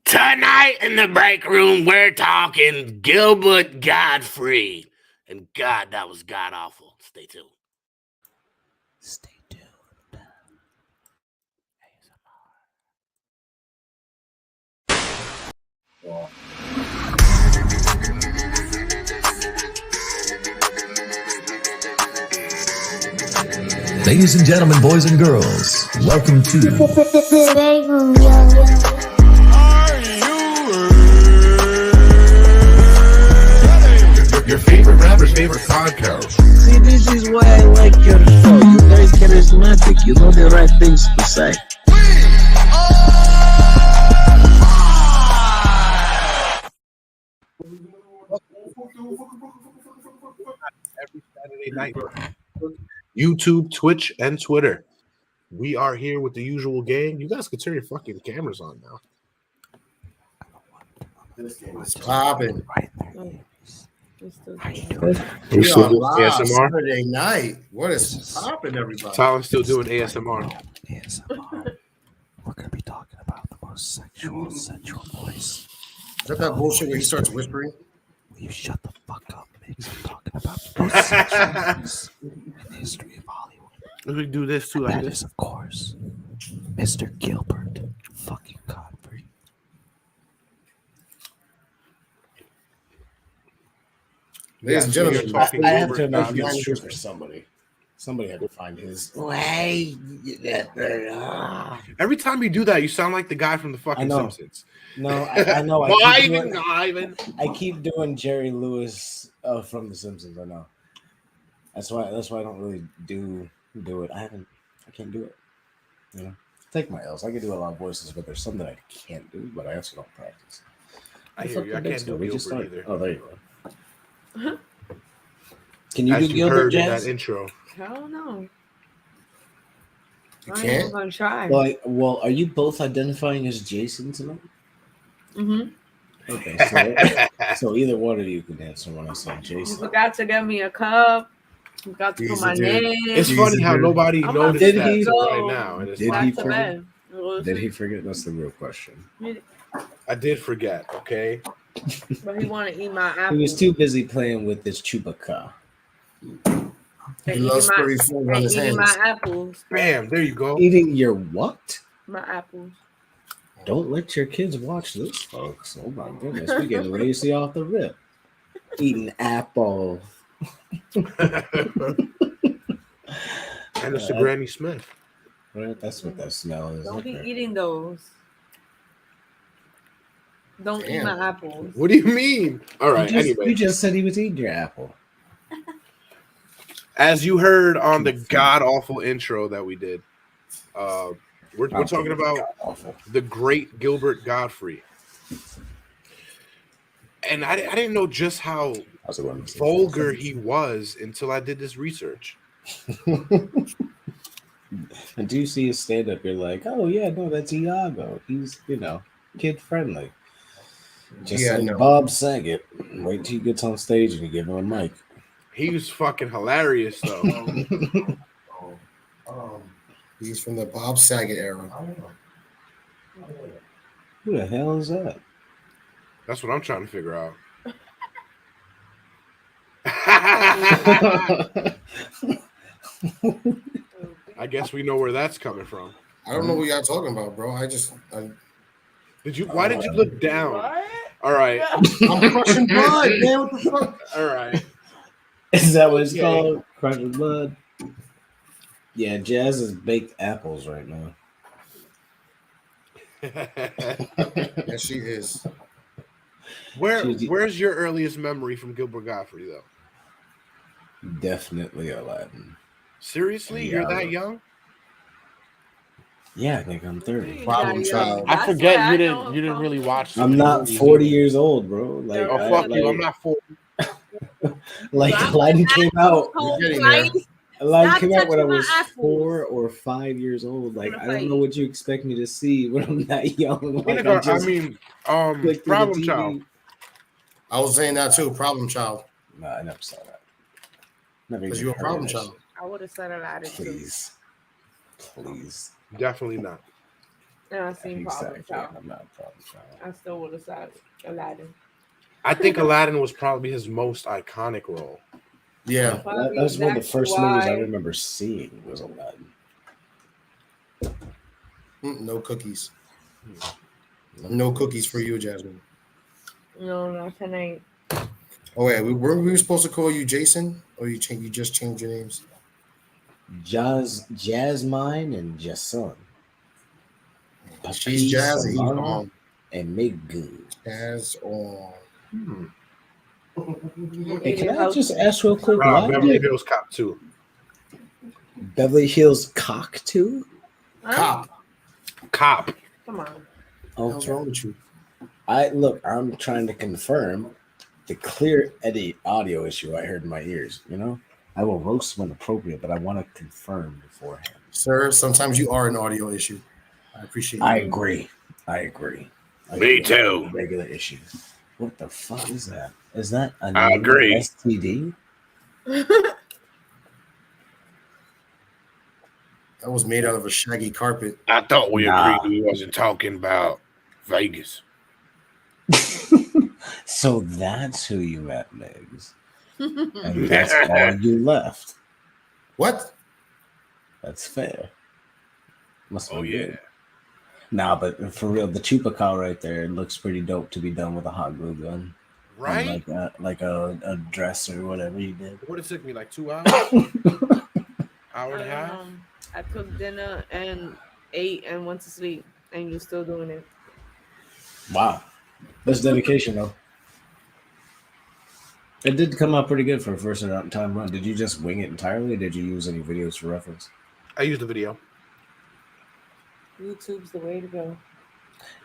Tonight in the break room, we're talking Gilbert Gottfried. And God, that was god awful. Stay tuned. Stay tuned. ASMR. Ladies and gentlemen, boys and girls, welcome to your favorite rapper's favorite podcast. See, this is why I like your show. You guys charismatic. You know the right things to say. Every Saturday night, YouTube, Twitch, and Twitter. We are here with the usual gang. You guys can turn your fucking cameras on now. This game is popping. We're still doing ASMR. Saturday night. What is popping, everybody? Tyler's still doing ASMR. ASMR. We're going to be talking about the most sensual voice. Is that bullshit where he starts whispering? You shut the fuck up, Mix. We're talking about the most sensual voice in the history of Hollywood. Let me do this too, like That this. is, of course, Mr. Gilbert fucking Gottfried. Ladies and gentlemen, talking I have to Gilbert imagine Gottfried. it's true for somebody. Somebody had to find his. Every time you do that, you sound like the guy from the I fucking know. Simpsons. No, I know. Ivan. I keep doing Jerry Lewis from The Simpsons. I know. That's why I don't really do it. I can't do it. You know, take my L's. I can do a lot of voices, but there's some that I can't do. But I also don't practice. I hear you. I can't do We just Gilbert started. either. Oh, there you go. Can you As do you Gilbert heard in Jazz? that intro. Hell no. you I ain't can't. gonna try. Well, are you both identifying as Jason tonight? Mm-hmm. Okay, so either one of you can have someone else like You Jason. forgot to get me a cup. You forgot to put my Easy, dude. name. It's funny how nobody I'm noticed Did that he- till right now. And it's Did my he Back to fault. bed. Did he forget? That's the real question. I did forget, okay? But he want to eat my He apples. was too busy playing with this Chewbacca. He loves pretty food on his eating hands. my apples. Bam, there you go. Eating your what? My apples. Don't let your kids watch this, folks. Oh my goodness, we getting racy off the rip. Eating apple. And it's a Granny Smith. Right, that's what that smell is. Don't be Okay. eating those. Don't eat Damn. my apples. What do you mean? All right, You anyway. just said he was eating your apple. As you heard on the god-awful intro that we did, we're talking about the great Gilbert Gottfried. And I didn't know just how How's it going? vulgar he was until I did this research. And do you see his stand-up? You're like, oh yeah, no, that's Iago. He's kid friendly. Just Yeah, like no. Bob Saget. Wait till he gets on stage and you give him a mic. He was fucking hilarious, though. He's from the Bob Saget era. Who the hell is that? That's what I'm trying to figure out. I guess we know where that's coming from. I don't know what y'all talking about, bro. I Did you? Why did you look down? What? All right, I'm crushing blood, man. What the fuck? all right. Is that what it's Okay. called? Crushing blood? Yeah, Jazz is baked apples right now. Yes, she is. Where's your earliest memory from Gilbert Gottfried, though? Definitely Aladdin. Seriously, Yeah. you're that young? Yeah, I think I'm 30. Problem Yeah, child. That's I forget why you I didn't. know You didn't from- really watch. I'm not 40 years old, bro. Like, Oh fuck you! I'm not 40. Like I'm Aladdin came out. You're getting there. Aladdin Stop came out when I touching my was apples. 4 or 5 years old. Like, I'm I gonna don't know what you expect me to see when I'm that young. Like, Vinegar, I just mean, clicked through the Problem TV. Child. I was saying that too. Problem child. No, I never saw that. Never Because even you're a heard problem of it. child. I I would have said Aladdin too. Please. Definitely not. And I seen Problem Exactly. Child. I'm not a problem child. I still would have said Aladdin. I think Aladdin was probably his most iconic role. Yeah. Probably That's one of the exactly first movies I why- remember seeing was Aladdin. No cookies. No cookies for you, Jasmine. No, not tonight. Oh wait, were we supposed to call you Jason, or you just changed your names? Jasmine and Jason. She's Jazz and he's on. And Megu. Jazz on. Hey, can I just ask real quick? Why Beverly did Hills Cop 2. Beverly Hills Cock too? Huh? Cop. Come on. What's wrong with you? I'm trying to confirm the clear edit audio issue I heard in my ears. You know, I will roast when appropriate, but I want to confirm beforehand. Sir, sometimes you are an audio issue. I appreciate it. I agree. Me too. Regular issue. What the fuck is that? Is that a I agree. STD? That was made out of a shaggy carpet. I thought we Nah. agreed we wasn't talking about Vegas. So that's who you met, Migs. And that's all you left. What? That's fair. Must be Oh, good. yeah. Nah, but for real, the chupa right there looks pretty dope to be done with a hot glue gun. Right? And like a dress or whatever you did. What it took me, like 2 hours? Hour and a half? I cooked dinner and ate and went to sleep, and you're still doing it. Wow. That's dedication, though. It did come out pretty good for a first time run. Did you just wing it entirely, or did you use any videos for reference? I used the video. YouTube's the way to go.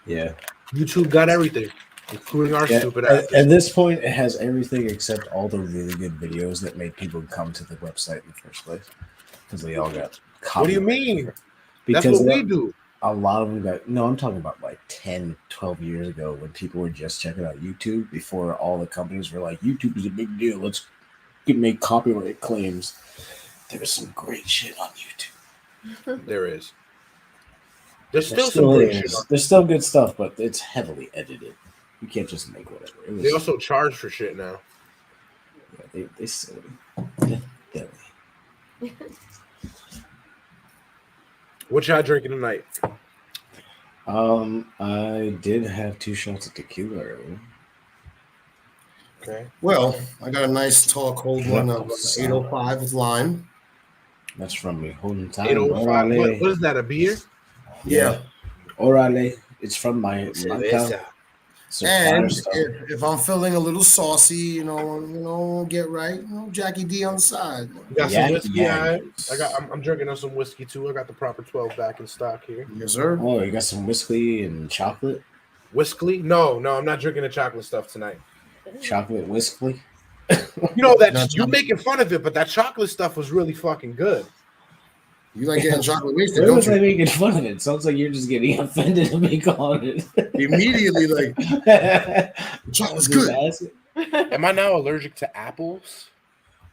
Yeah. YouTube got everything, including our Yeah, stupid ass. at this point, it has everything except all the really good videos that made people come to the website in the first place. Because they all got What do you copyright. mean? Because That's what we do. a lot of them got, no, I'm talking about like 10, 12 years ago when people were just checking out YouTube before all the companies were like, YouTube is a big deal. Let's make copyright claims. There's some great shit on YouTube. There is. There's There still some great shit. is. There's still good stuff, but it's heavily edited. You can't just make whatever. It was, They also charge for shit now. yeah, they silly. They're silly. What y'all drinking tonight? I did have 2 shots of tequila earlier. Okay. Well, I got a nice tall cold one of 805 with lime. That's from me. Holding time. 805. What is that, a beer? Yeah. Orale. It's from my town. So And stuff. if I'm feeling a little saucy, you know, get right, Jackie D on the side. You got Yeah, some whiskey? yeah. I'm drinking on some whiskey too. I got the proper 12 back in stock here. Yes, sir. Oh, you got some whiskey and chocolate? Whiskey? No, I'm not drinking the chocolate stuff tonight. Chocolate whiskey? You know that Not you chocolate. making fun of it, but that chocolate stuff was really fucking good. You like getting chocolate wasted, Where don't was I you? making fun of it? Sounds like you're just getting offended at me calling it. Immediately, like, chocolate's Just good. ask it. Am I now allergic to apples?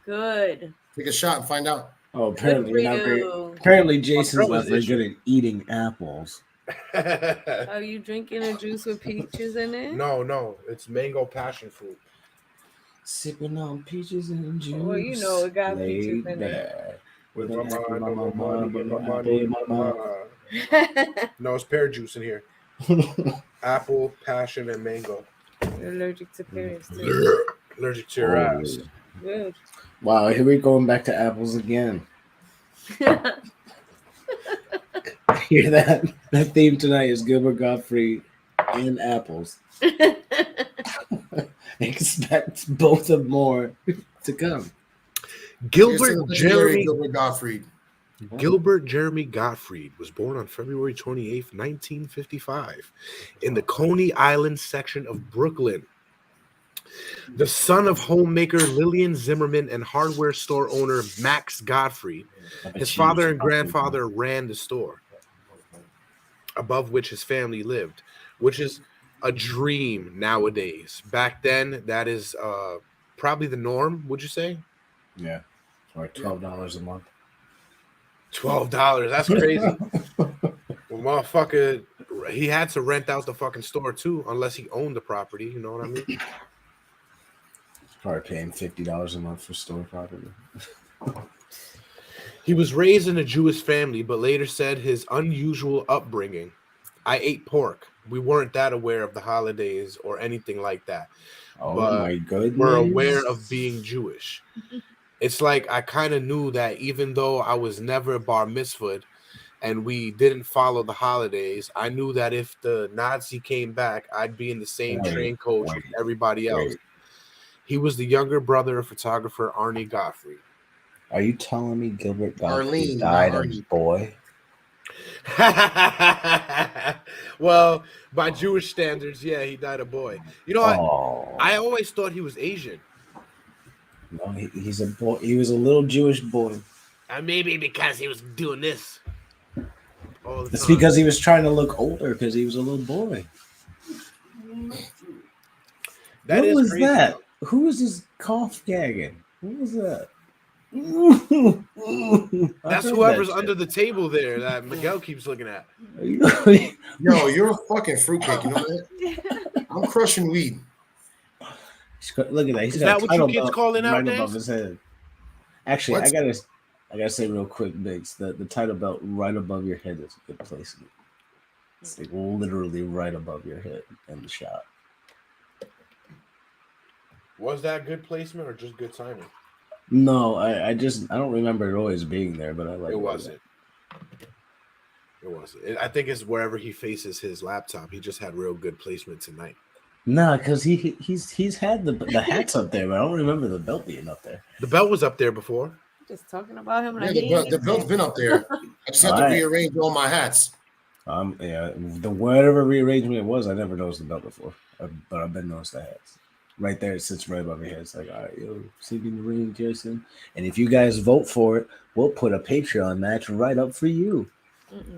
Good. Take a shot and find out. Oh, Good apparently for you're not very. you. Apparently, Jason's throat not is very itching. good at eating apples. Are you drinking a juice with peaches in it? No, it's mango passion fruit. Sipping on peaches and juice. Well, you know it got peaches laid in it. back. With With my an apple mind, by my my money, mind, with with my no money, apple in my my No, it's pear juice in here. Apple, passion, and mango. You're allergic to pears too. Allergic to your Oh, ass. Good. wow, here we going back to apples again. Hear that? That theme tonight is Gilbert Gottfried and apples. Expect both of more to come. Here's to Gilbert the legendary Jeremy Gilbert Gottfried. Gilbert Jeremy Gottfried was born on February 28th, 1955, in the Coney Island section of Brooklyn. The son of homemaker Lillian Zimmerman and hardware store owner Max Gottfried, his father and grandfather ran the store, above which his family lived, which is a dream nowadays. Back then, that is probably the norm, would you say? Yeah, for like $12 a month. $12. That's crazy. Well, motherfucker, he had to rent out the fucking store too, unless he owned the property. You know what I mean? Probably paying $50 a month for store property. He was raised in a Jewish family, but later said his unusual upbringing. I ate pork. We weren't that aware of the holidays or anything like that. Oh But my goodness. we're aware of being Jewish. It's like I kind of knew that even though I was never bar mitzvahed and we didn't follow the holidays, I knew that if the Nazi came back, I'd be in the same train coach with everybody else. He was the younger brother of photographer Arnie Gottfried. Are you telling me Gilbert Gottfried Arlene, died not a Arnie. boy? Well, by Jewish standards, yeah, he died a boy. You know what? Oh, I always thought he was Asian. no, he's a boy. He was a little Jewish boy. Maybe because he was doing this. All the It's time. because he was trying to look older because he was a little boy. That what is was crazy. that? Who was this cough gagging? What was that? That's whoever's under the table there that Miguel keeps looking at. the. Yo, you're a fucking fruitcake. You know that? I'm crushing weed. Look at that. He's Is got that a what you title kids belt call it right nowadays? above his head. Actually, What? I gotta say real quick, Biggs, the title belt right above your head is a good placement. It's like literally right above your head in the shot. Was that good placement or just good timing? No, I don't remember it always being there, but I like It wasn't. It wasn't. I think it's wherever he faces his laptop. He just had real good placement tonight. No, because he's had the hats up there, but I don't remember the belt being up there. The belt was up there before. Just talking about him. Yeah, the belt's been up there. I just have to Alright. rearrange all my hats. Yeah, the whatever rearrangement it was, I never noticed the belt before, but I've been noticed the hats. Right there, it sits right above your head. It's like, all right, yo, sleeping the ring, Jason. And if you guys vote for it, we'll put a Patreon match right up for you.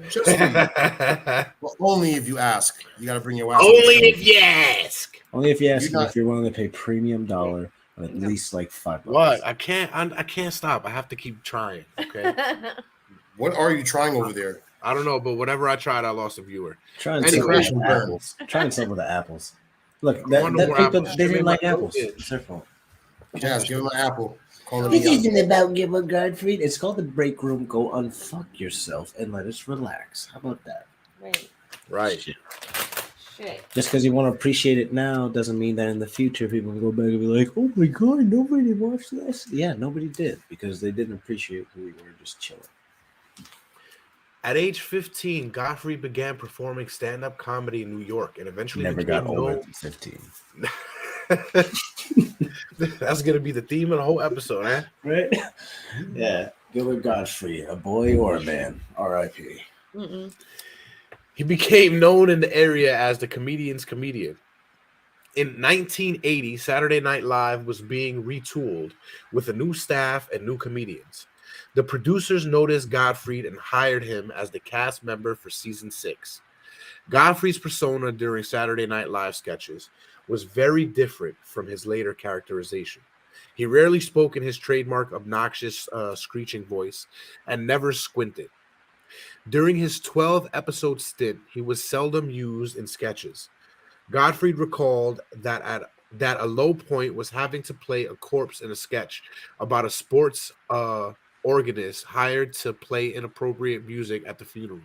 Just for you. Well, only if you ask. You got to bring your ass. Only if you ask. Only if you ask You're me not- if you're willing to pay premium dollar of at least like $5. What? I can't stop. I have to keep trying. Okay. What are you trying over there? I don't know, but whatever I tried, I lost a viewer. Try and Any sell crash with and the burn. apples. Try and sell with the apples. Look, I that wonder where people, apples- they I didn't mean, like my apples. kid. It's their fault. Jazz, give him an apple. Call him This Iago. isn't about Gilbert Gottfried. It's called the break room. Go unfuck yourself and let us relax. How about that? Right. Right. Shit. Just because you want to appreciate it now doesn't mean that in the future people can go back and be like, "Oh my god, nobody watched this." Yeah, nobody did because they didn't appreciate who we were just chilling. At age 15, Gottfried began performing stand-up comedy in New York and eventually Never became got older known. than 15. That's gonna be the theme of the whole episode, eh? Right? Yeah. Gilbert Gottfried, a boy or a man. R.I.P. Mm-mm. He became known in the area as the comedian's comedian. In 1980, Saturday Night Live was being retooled with a new staff and new comedians. The producers noticed Gottfried and hired him as the cast member for season 6. Gottfried's persona during Saturday Night Live sketches was very different from his later characterization. He rarely spoke in his trademark obnoxious screeching voice and never squinted. During his 12-episode stint, he was seldom used in sketches. Gottfried recalled that a low point was having to play a corpse in a sketch about a sports organist hired to play inappropriate music at the funeral.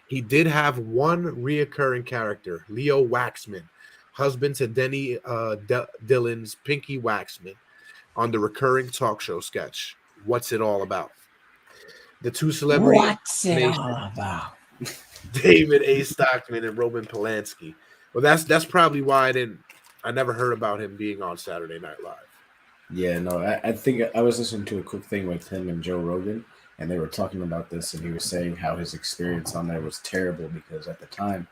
He did have one reoccurring character, Leo Waxman, husband to Denny Dillon's Pinky Waxman, on the recurring talk show sketch, What's It All About? The two celebrities, What's it all about? David A. Stockman and Roman Polanski. Well, that's probably why I never heard about him being on Saturday Night Live. Yeah, no, I think I was listening to a quick thing with him and Joe Rogan, and they were talking about this, and he was saying how his experience on there was terrible because at the time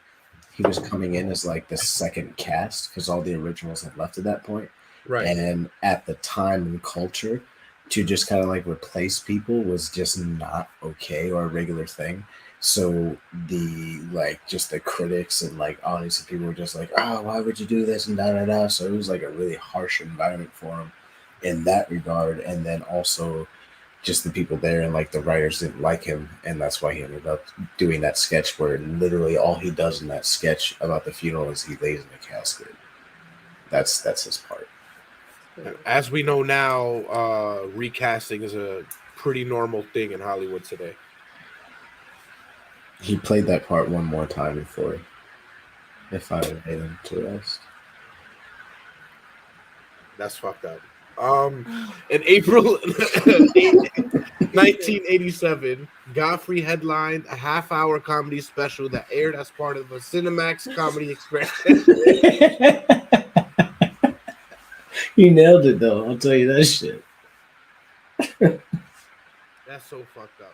he was coming in as like the second cast because all the originals had left at that point. Right. And then at the time and culture, to just kind of like replace people was just not okay or a regular thing. So just the critics and like audience and people were just like, oh, why would you do this and da da da. So it was like a really harsh environment for him in that regard. And then also just the people there and like the writers didn't like him, and that's why he ended up doing that sketch where literally all he does in that sketch about the funeral is he lays in a casket. That's his part. As we know now, recasting is a pretty normal thing in Hollywood today. He played that part one more time before they finally made him to rest. That's fucked up. In April 1987, Gottfried headlined a half-hour comedy special that aired as part of a Cinemax comedy experiment. You nailed it, though. I'll tell you that shit. That's so fucked up.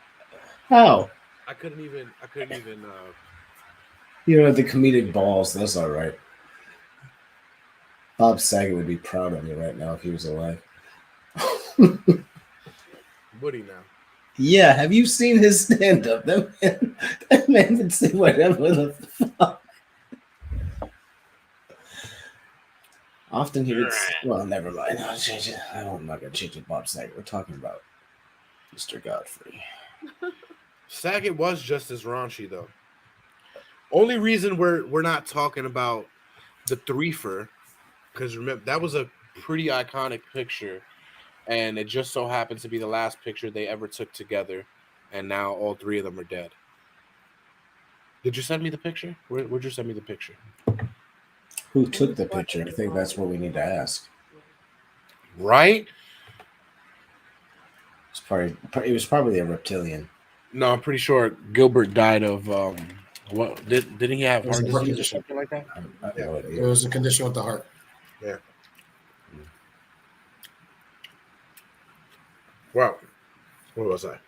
How? I couldn't even. You don't have the comedic balls. That's all right. Bob Saget would be proud of me right now if he was alive. Would he now? Yeah, have you seen his stand-up? That man would say whatever the fuck. Often he would. Well, never mind. I'll change it. I'm not gonna change it. Bob Saget. We're talking about Mr. Gottfried. Saget was just as raunchy, though. Only reason we're not talking about the threefer, because remember that was a pretty iconic picture, and it just so happens to be the last picture they ever took together, and now all three of them are dead. Did you send me the picture? Where'd you send me the picture? Who took the picture? I think that's what we need to ask. Right? It was probably a reptilian. No, I'm pretty sure Gilbert died of what? Didn't he have heart disease or something like that? I have no idea. It was a condition with the heart. Yeah. Well, where was I?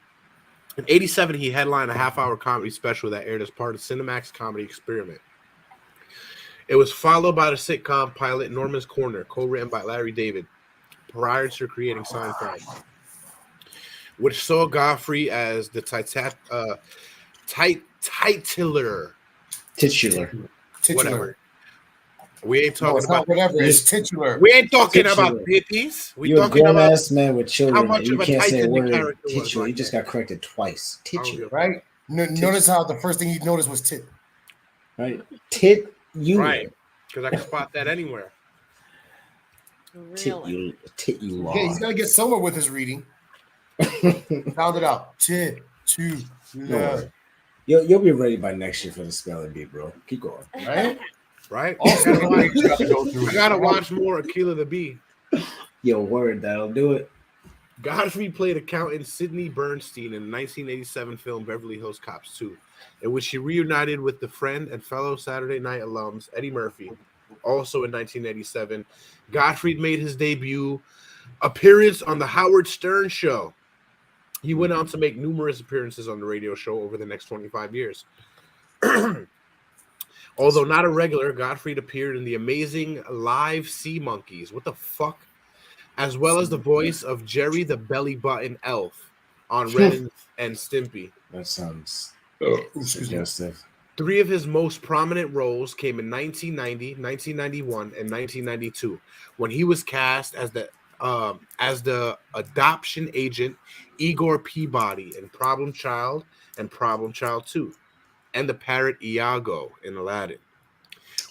In 87, he headlined a half-hour comedy special that aired as part of Cinemax comedy experiment. It was followed by the sitcom pilot Norman's Corner, co-written by Larry David, prior to creating Seinfeld, which saw Gottfried as the titular. Whatever. We ain't talking about whatever. It's titular. We ain't talking about titties. We You're talking a grown-ass about man with children. how much You of a can't say a Titan the word. character was Titular. like You just got corrected twice. Titular. Right? Notice how the first thing you noticed was tit. Right? Tit you. Right. Because I can spot that anywhere. Really? Tit you law. Yeah, he's got to get somewhere with his reading. Found it out. Tit, two, No. You'll be ready by next year for the spelling bee, bro. Keep going. right? Right? Also, I gotta watch more Akilah the Bee. Yo, word, that'll do it. Gottfried played accountant Sidney Bernstein in the 1987 film Beverly Hills Cops 2, in which he reunited with the friend and fellow Saturday Night alums Eddie Murphy. Also in 1987, Gottfried made his debut appearance on the Howard Stern Show. He went on to make numerous appearances on the radio show over the next 25 years. Although not a regular, Gottfried appeared in The Amazing Live Sea Monkeys. What the fuck? As well as the voice of Jerry the Belly Button Elf on Ren and Stimpy. That sounds Excuse me. suggestive. Three of his most prominent roles came in 1990, 1991, and 1992, when he was cast as the adoption agent Igor Peabody in Problem Child and Problem Child 2, and the parrot Iago in Aladdin.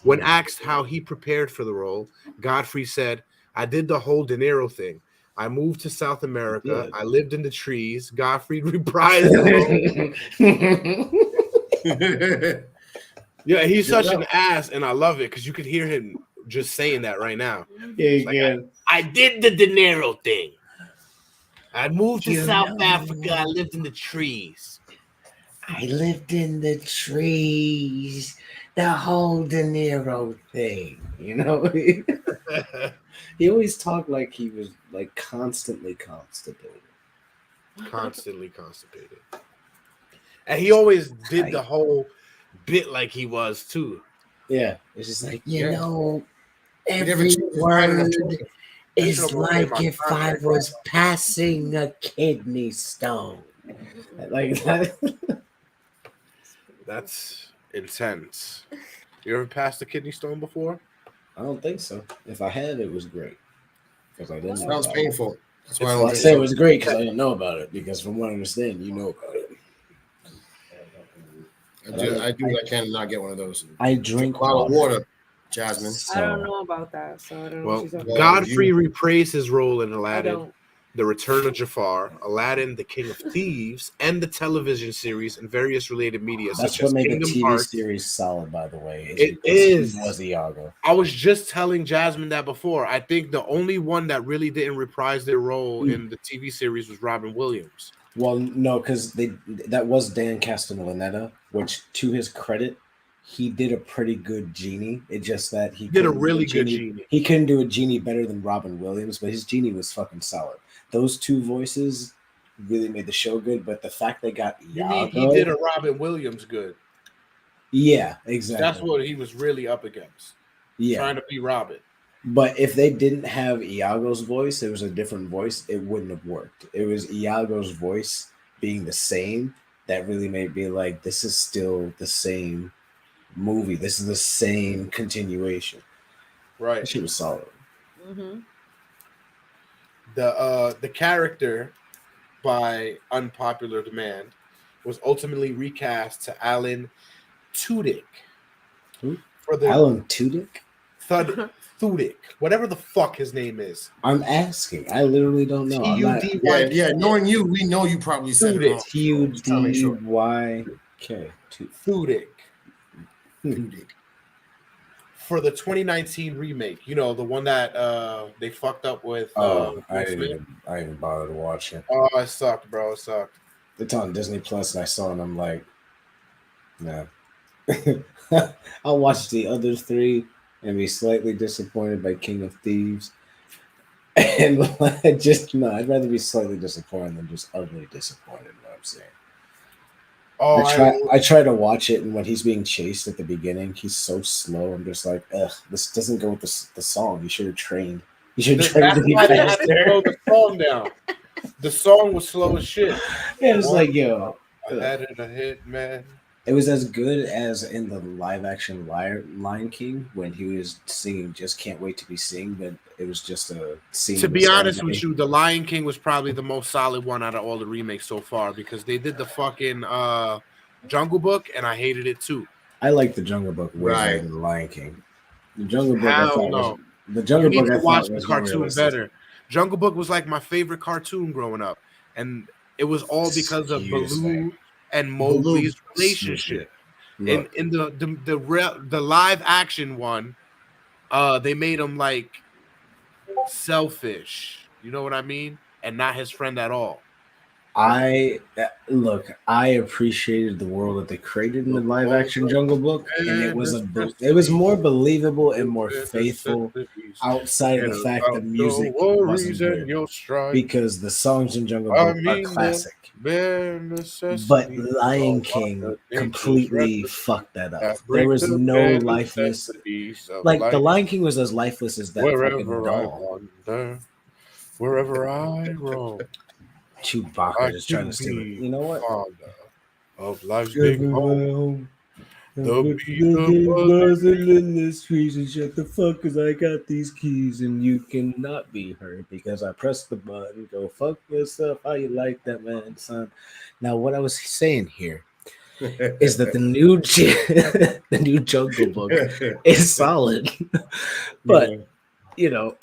When asked how he prepared for the role, Gottfried said, "I did the whole De Niro thing. I moved to South America. I lived in the trees." Gottfried reprised the role. Yeah, he's such an ass, and I love it because you could hear him just saying that right now. Yeah. I did the De Niro thing. I moved to South Africa. I lived in the trees. I lived in the trees. The whole De Niro thing, you know. He always talked like he was like constantly constipated. Constantly constipated. And he always did the whole bit like he was too. Yeah, it's just like, you Yeah. know, never every changed his word mind. is like if I was passing a kidney stone. Like that. That's intense. You ever passed a kidney stone before? I don't think so. If I had, it was great. Because I didn't. Sounds painful. That's why I Well, don't I drink say it soda. was great because I didn't know about it. Because from what I understand, you know about it. I do what I can to not get one of those. I Drink drink a bottle of water. water, Jasmine. I don't So, know about that, so I don't know Well, what she's talking Well, Godfrey you- reprised his role in I Aladdin, don't. The Return of Jafar, Aladdin, The King of Thieves, and the television series and various related media that's such what as made the Kingdom TV Hearts. series solid, by the way. It because is. He was Iago. I was just telling Jasmine that before. I think the only one that really didn't reprise their role in the TV series was Robin Williams. Well, no, because that was Dan Castellaneta, which, to his credit, he did a pretty good genie. It's just that he Did a couldn't do really good genie. He couldn't do a genie better than Robin Williams, but his genie was fucking solid. Those two voices really made the show good. But the fact they got You Iago, mean he did a Robin Williams good? yeah, exactly. That's what he was really up against. Yeah, Trying to be Robin. but if they didn't have Iago's voice, it was a different voice. It wouldn't have worked. It was Iago's voice being the same that really made me like, this is still the same movie. This is the same continuation. Right. She was solid. Mm-hmm. The character, by unpopular demand, was ultimately recast to Alan Tudyk. Who? For the Alan Tudyk? Tudyk, whatever the fuck his name is. I'm asking. I literally don't know. I'm not- Tudyk. Yeah. Knowing you, we know you probably said it wrong. Tudyk. Tudyk. Tudyk. For the 2019 remake, you know, the one that they fucked up with. I Will didn't Smith. even bother to watch it. Oh, it sucked, bro. It sucked. It's on Disney Plus, and I saw it, and I'm like, nah. I'll watch the other three and be slightly disappointed by King of Thieves. And I'd rather be slightly disappointed than just utterly disappointed, you know what I'm saying? Oh, I try to watch it, and when he's being chased at the beginning, he's so slow. I'm just like, ugh, this doesn't go with the song. You should have trained. You should have trained that's to be why they had to faster. slow the song down. The song was slow as shit. Yeah, it's like, yo, I had it a hit, man. it was as good as in the live action Lion King when he was singing "Just Can't Wait to Be Sing," but it was just a scene. To be honest with you, The Lion King was probably the most solid one out of all the remakes so far because they did the fucking Jungle Book and I hated it too. I like the Jungle Book way better Right. than the Lion King. The Jungle Book, Hell I thought no. was the Jungle You need Book. I to watch thought the was more cartoon realistic. better. Jungle Book was like my favorite cartoon growing up, and it was all because of Excuse me. Baloo and Mowgli's relationship. In Look, the live action one, they made him like selfish. You know what I mean? And not his friend at all. I appreciated the world that they created in the live action Jungle Book, and it was more believable and more faithful outside of the fact that music wasn't good, because the songs in Jungle Book are classic. But Lion King completely fucked that up. There was no lifeless. Like the Lion King was as lifeless as that fucking doll. Wherever I roam, Chewbacca just trying to steal it. You know what? Of life's big home. The in the streets and shut the fuck, cause I got these keys and you cannot be hurt because I pressed the button. Go fuck yourself. How you like that, man, son? Now, what I was saying here is that the new Jungle Book is solid, but you know,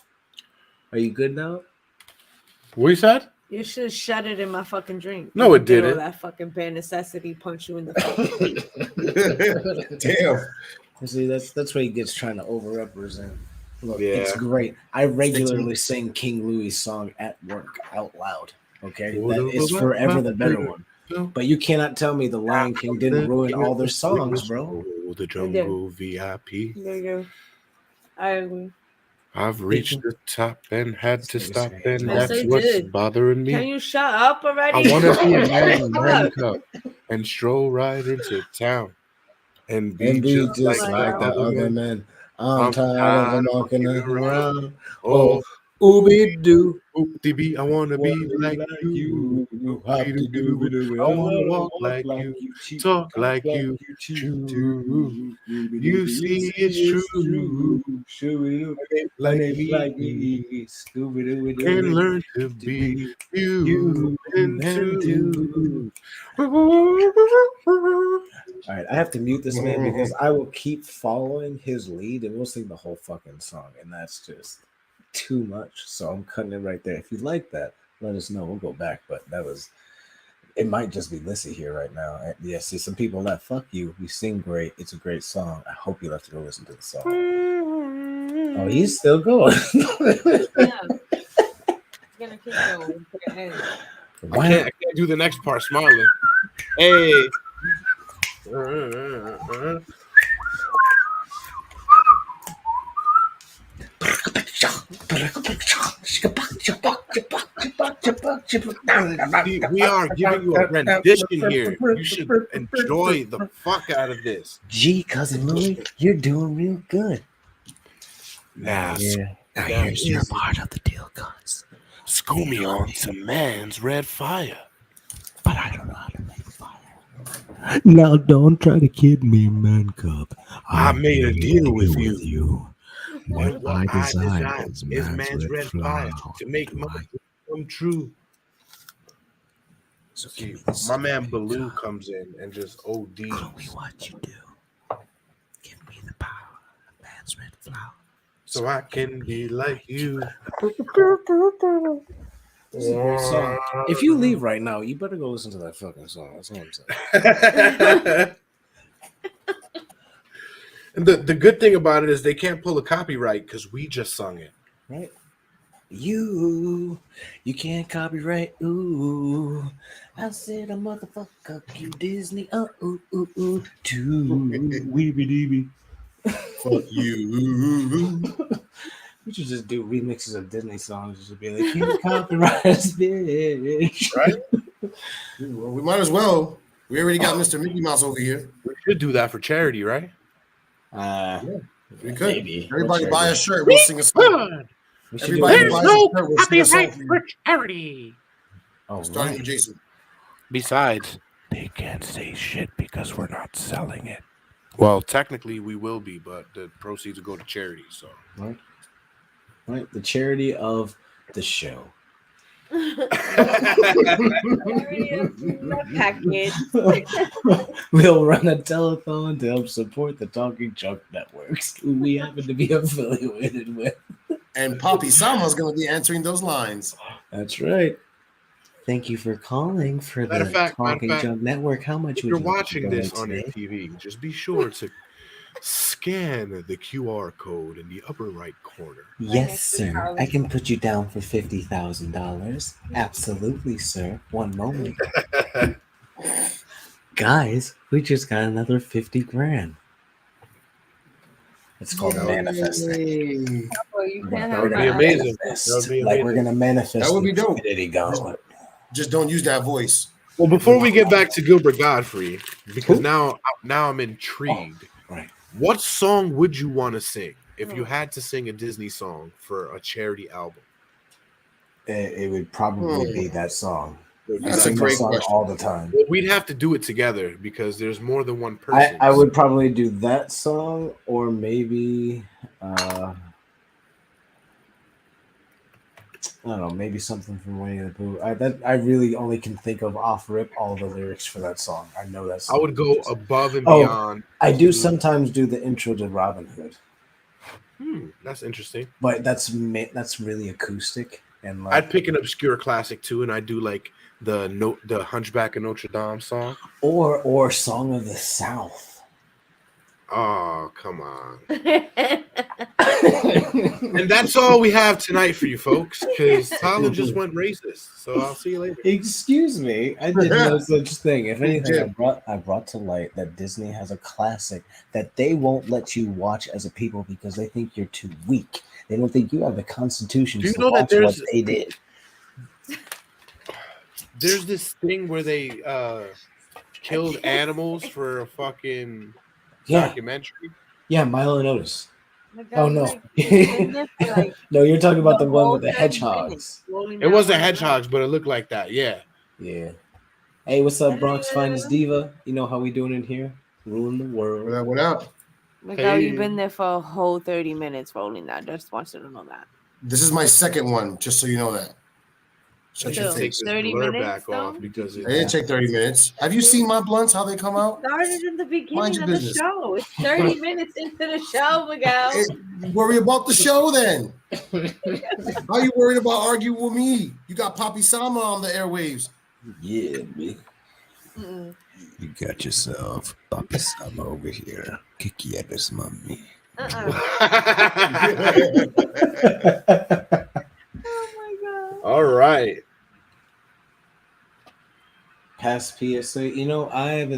are you good now? What you said? You should have shut it in my fucking drink. No, it You know, didn't. that fucking bare necessity punch you in the fucking feet. Damn. See, that's where he gets trying to overrepresent. Look, Yeah. it's great. I regularly sing King Louis' song at work out loud. Okay, that is forever the better one. But you cannot tell me the Lion King didn't ruin all their songs, bro. The Jungle VIP. There you go. I agree. I've reached the top and had to stop, and Yes, that's I what's did. bothering me. Can you shut up already? I want to be a man in Fuck. handcuff and stroll right into town and be just like the other men. men. I'm tired of walking around. Oh, Ooby doo, Oop-de-bee, I wanna be like you. Oop-de-doo-doo-doo. I wanna walk like you, talk like you, chew. You see, it's true. Like me, can learn to be human too. All right, I have to mute this man because I will keep following his lead and we'll sing the whole fucking song, and that's just too much. So I'm cutting it right there. If you like that, let us know. We'll go back, but it might just be Lissy here right now. Yeah, see, some people that fuck you. We sing great. It's a great song. I hope you left to go listen to the song. Oh, he's still going. Yeah. Gonna keep going. I can't do the next part smiling. Hey. We are giving you a rendition here. You should enjoy the fuck out of this. Gee, cousin Louie, you're doing real good. Now, Here's your part of the deal, cuz. School me on some man's red fire. But I don't know how to make fire. Now don't try to kid me, man cub. I made a deal with you. What I desire is man's red fire to make my come true. So See, my man Baloo comes in and just OD. Show me what you do. Give me the power of man's red flower. So I can be like you. This is a great song. If you leave right now, you better go listen to that fucking song. That's all I'm saying. And the good thing about it is they can't pull a copyright because we just sung it. Right? You can't copyright. Ooh, I said a motherfucker, you Disney. Ooh, too weeby deeby. Fuck you. We should just do remixes of Disney songs. Just be like, can't copyright us, bitch. Right? Well, we might as well. We already got Mr. Mickey Mouse over here. We should do that for charity, right? We could. Maybe. Everybody buy a shirt. We'll sing a song. We should Everybody do buy a no shirt. We'll sing a song copyright for you. for charity. Oh, Starting right. with Jason. Besides, They can't say shit because we're not selling it. Well, technically we will be, but the proceeds will go to charity. So Right, the charity of the show. Package. We'll run a telethon to help support the Talking Junk Networks, who we happen to be affiliated with. And Poppy Sama's going to be answering those lines. That's right. Thank you for calling for Matter the of fact, Talking Junk Network. How much if would you're you like to watching this donate on your today? TV, just be sure to scan the QR code in the upper right corner. Yes, sir. I can put you down for $50,000. Absolutely, sir. One moment. Guys, we just got another 50 grand. It's called manifesting. Well, you can't That have would be that. amazing. Manifest. That would be Like we're amazing. gonna manifest. That would be dope. Infinity Gauntlet. Just don't use that voice. Well, before we get back to Gilbert Gottfried, because now I'm intrigued. Right. What song would you want to sing if you had to sing a Disney song for a charity album? It would probably be that song. That's I a sing great that song question. all the time. Well, we'd have to do it together because there's more than one person. I would probably do that song, or maybe I don't know, maybe something from Winnie the Pooh. I really only can think of off rip all the lyrics for that song. I know that song. I would go above and Oh, beyond. I do sometimes do the intro to Robin Hood, That's interesting. but that's really acoustic and like, I'd pick an obscure classic too, and I'd do like the Hunchback of Notre Dame song. or Song of the South. Oh, come on. And that's all we have tonight for you folks, because Tyler just went racist. So I'll see you later. Excuse me, I did no such thing. If anything, I brought to light that Disney has a classic that they won't let you watch as a people because they think you're too weak. They don't think you have the constitution Do you to know that watch what there's- they did. There's this thing where they killed animals for a fucking Yeah, documentary. yeah, Milo and Otis. Oh no, He's been there for, like, no, you're talking about the one whole with the 30 hedgehogs. minutes, rolling It down wasn't one side. hedgehogs, but it looked like that. Yeah. Yeah. Hey, what's up, Bronx Finest Diva? You know how we doing in here? Ruling the world. What up? What up? Miguel, you've Hey. been there for a whole 30 minutes rolling that. Just want you to know that. This is my second one, just so you know that. I Shut should your Still, take face. this 30 blur minutes, back off though? because It didn't take 30 minutes. Have you seen my blunts, how they come out? Started in the beginning your of the business. show. It's 30 minutes into the show, Miguel. Worry about the show then. How you worried about arguing with me? You got Papi Sama on the airwaves. Yeah, me. Mm-mm. You got yourself Papi Sama over here. ¿Qué quieres, mami? Uh-uh. Oh my god. All right. Past PSA. You know, I've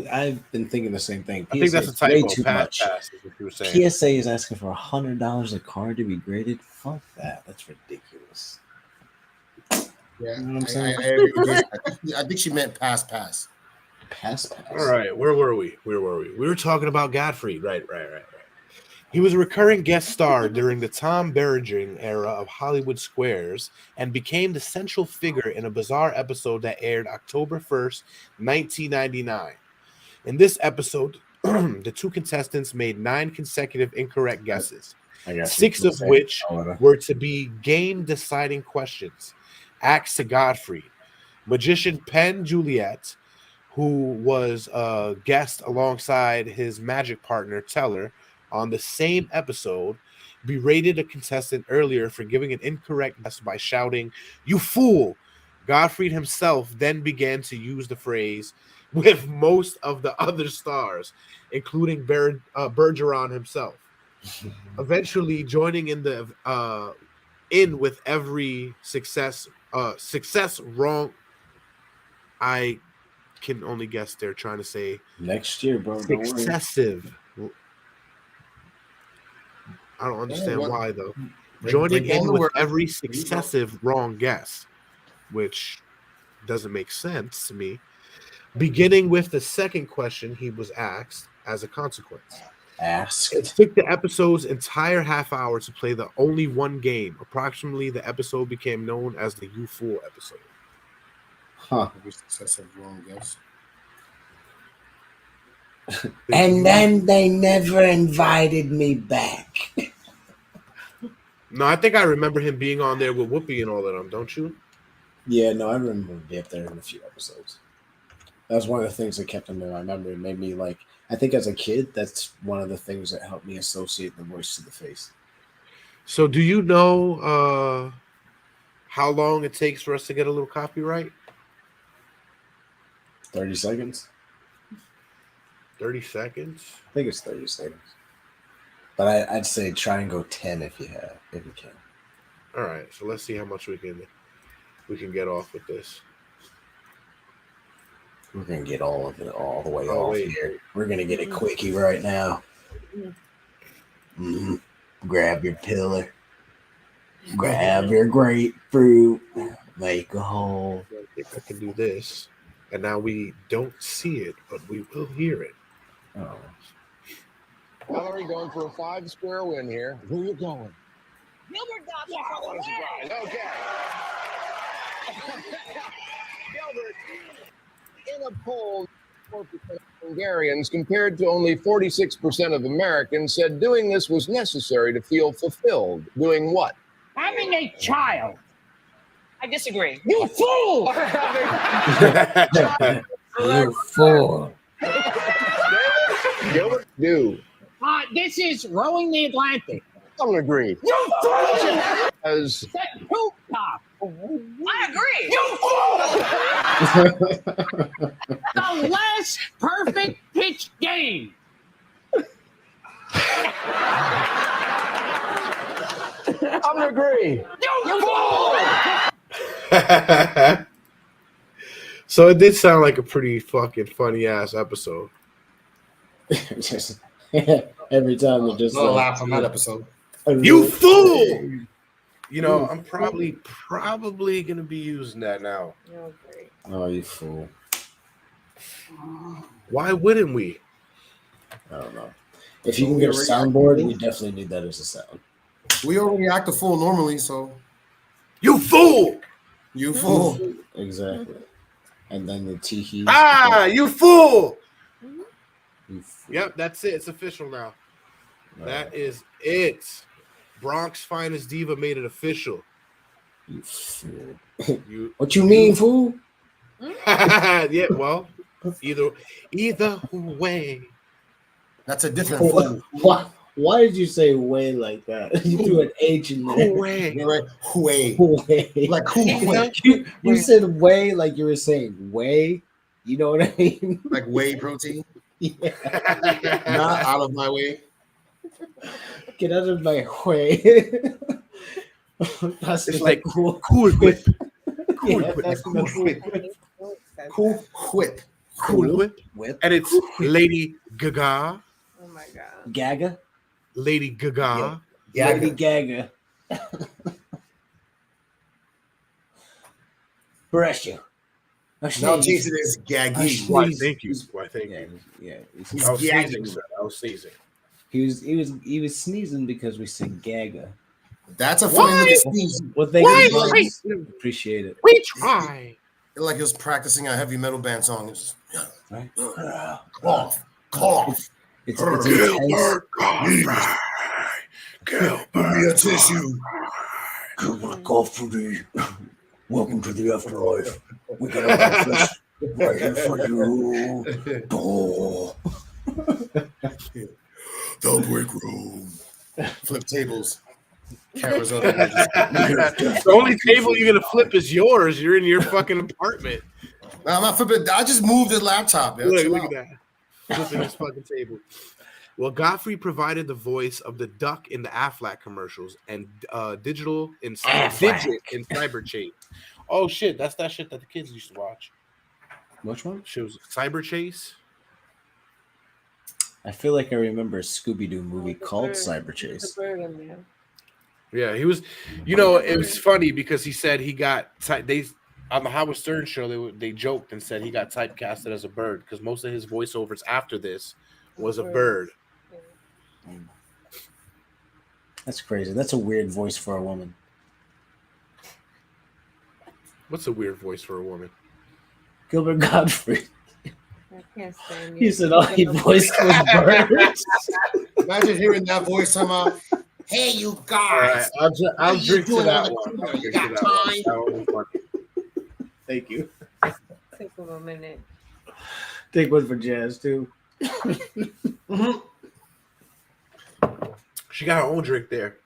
been thinking the same thing. I think that's a is way typo. too much. Pass is what you were saying. PSA is asking for $100 a card to be graded. Fuck that. That's ridiculous. Yeah, You know what I'm saying? I think she meant pass. Pass. All right, where were we? We were talking about Gottfried. Right. He was a recurring guest star during the Tom Berrigan era of Hollywood Squares and became the central figure in a bizarre episode that aired October 1st, 1999. In this episode, the two contestants made 9 consecutive incorrect guesses, 6 of which were to be game-deciding questions asked to Gottfried. Magician Penn Juliet, who was a guest alongside his magic partner Teller on the same episode, berated a contestant earlier for giving an incorrect guess by shouting, "You fool!" Gottfried himself then began to use the phrase with most of the other stars, including Bergeron himself, eventually joining in with every success wrong. I can only guess they're trying to say next year, bro. Don't worry. Successive. I don't understand why though. Break Joining down in the with word. every successive wrong guess, which doesn't make sense to me. Beginning with the second question he was asked as a consequence. It took the episode's entire half hour to play the only one game. Approximately, the episode became known as the You Fool episode. Huh. Successive wrong guess. And then they never invited me back. No, I think I remember him being on there with Whoopi and all of them, don't you? Yeah, no, I remember him being up there in a few episodes. That was one of the things that kept him in my memory. It made me like, I think as a kid, that's one of the things that helped me associate the voice to the face. So do you know how long it takes for us to get a little copyright? 30 seconds? 30 seconds? I think it's 30 seconds. But I'd say try and go 10 if you can. All right, so let's see how much we can get off with this. We're gonna get all of it all the way Oh, off wait. here. We're gonna get a quickie right now. Grab your pillar. Grab your grapefruit. Make a hole. I think I can do this. And now we don't see it, but we will hear it. Oh. Valerie going for a 5-square win here. Who you going? Gilbert Gottfried. Wow, what a surprise. Okay. Gilbert, in a poll, 4% of Hungarians compared to only 46% of Americans said doing this was necessary to feel fulfilled. Doing what? Having a child. I disagree. You fool! You fool. Gilbert, do. This is rowing the Atlantic. I don't agree. You fool! As Set poop top. I agree. You fool! The last perfect pitch game. I don't agree. You fool! So it did sound like a pretty fucking funny ass episode. Just every time it just I'll laugh on that episode. You fool! You know, I'm probably gonna be using that now. Oh, you fool. Why wouldn't we? I don't know. If you can get a soundboard, we definitely need that as a sound. We already act a fool normally, so You fool! you fool. Exactly. And then the teehees. You fool! You fool. Yep, that's it. It's official now. All That right. is it. Bronx Finest Diva made it official. You fool. You What you mean, fool? yeah, well, either way. That's a different fool. Why did you say way like that? You threw an H in there. Way. You're right. Way. Way. Like who? You said way like you were saying way. You know what I mean? Like whey protein. Yeah. Not out of my way. Get out of my way. That's It's like like cool. Cool Whip. Cool Yeah, Whip. that's Cool the Whip. Cool whip. Cool Whip. whip. And it's Lady Gaga. Oh my god. Gaga. Lady Gaga. Lady Gaga. Bless you. Now taste it as gaggy. Why, thank you. Why, thank Yeah, you. yeah. He's I was gagging. sneezing, sir. I was sneezing. He was sneezing because we said Gaga. That's a funny little sneeze. Well, thank Why? you. Appreciate it. We try. Like he was practicing a heavy metal band song. It was just, Right? cough, cough. It's intense. Give me a tissue. Gilbert Gottfried. Welcome to the afterlife. We got a breakfast right here for you. Oh. The break room. Flip tables. Cameras on the The only table you're gonna flip is yours. You're in your fucking apartment. No, I'm not flipping. I just moved the laptop. Man. Look at that. Flipping this fucking table. Well, Gottfried provided the voice of the duck in the Aflac commercials and digital in Cyberchase. Oh shit, that's that shit that the kids used to watch. Which one? She was Cyberchase. I feel like I remember a Scooby-Doo movie called The Cyberchase. bird in there. Yeah, he was. You know, it was funny because he said he got they on the Howard Stern show. They joked and said he got typecasted as a bird because most of his voiceovers after this was a bird. That's crazy. That's a weird voice for a woman. What's a weird voice for a woman? Gilbert Gottfried. I can't stand He you. said all he voiced was birds. Imagine hearing that voice somehow. Hey, you All right, guys. I'll you drink to doing that on the one. corner? I'll You drink got to that one. time? That one was funny. Thank you. Take a minute. Take one for Jazz too. She got her own drink there.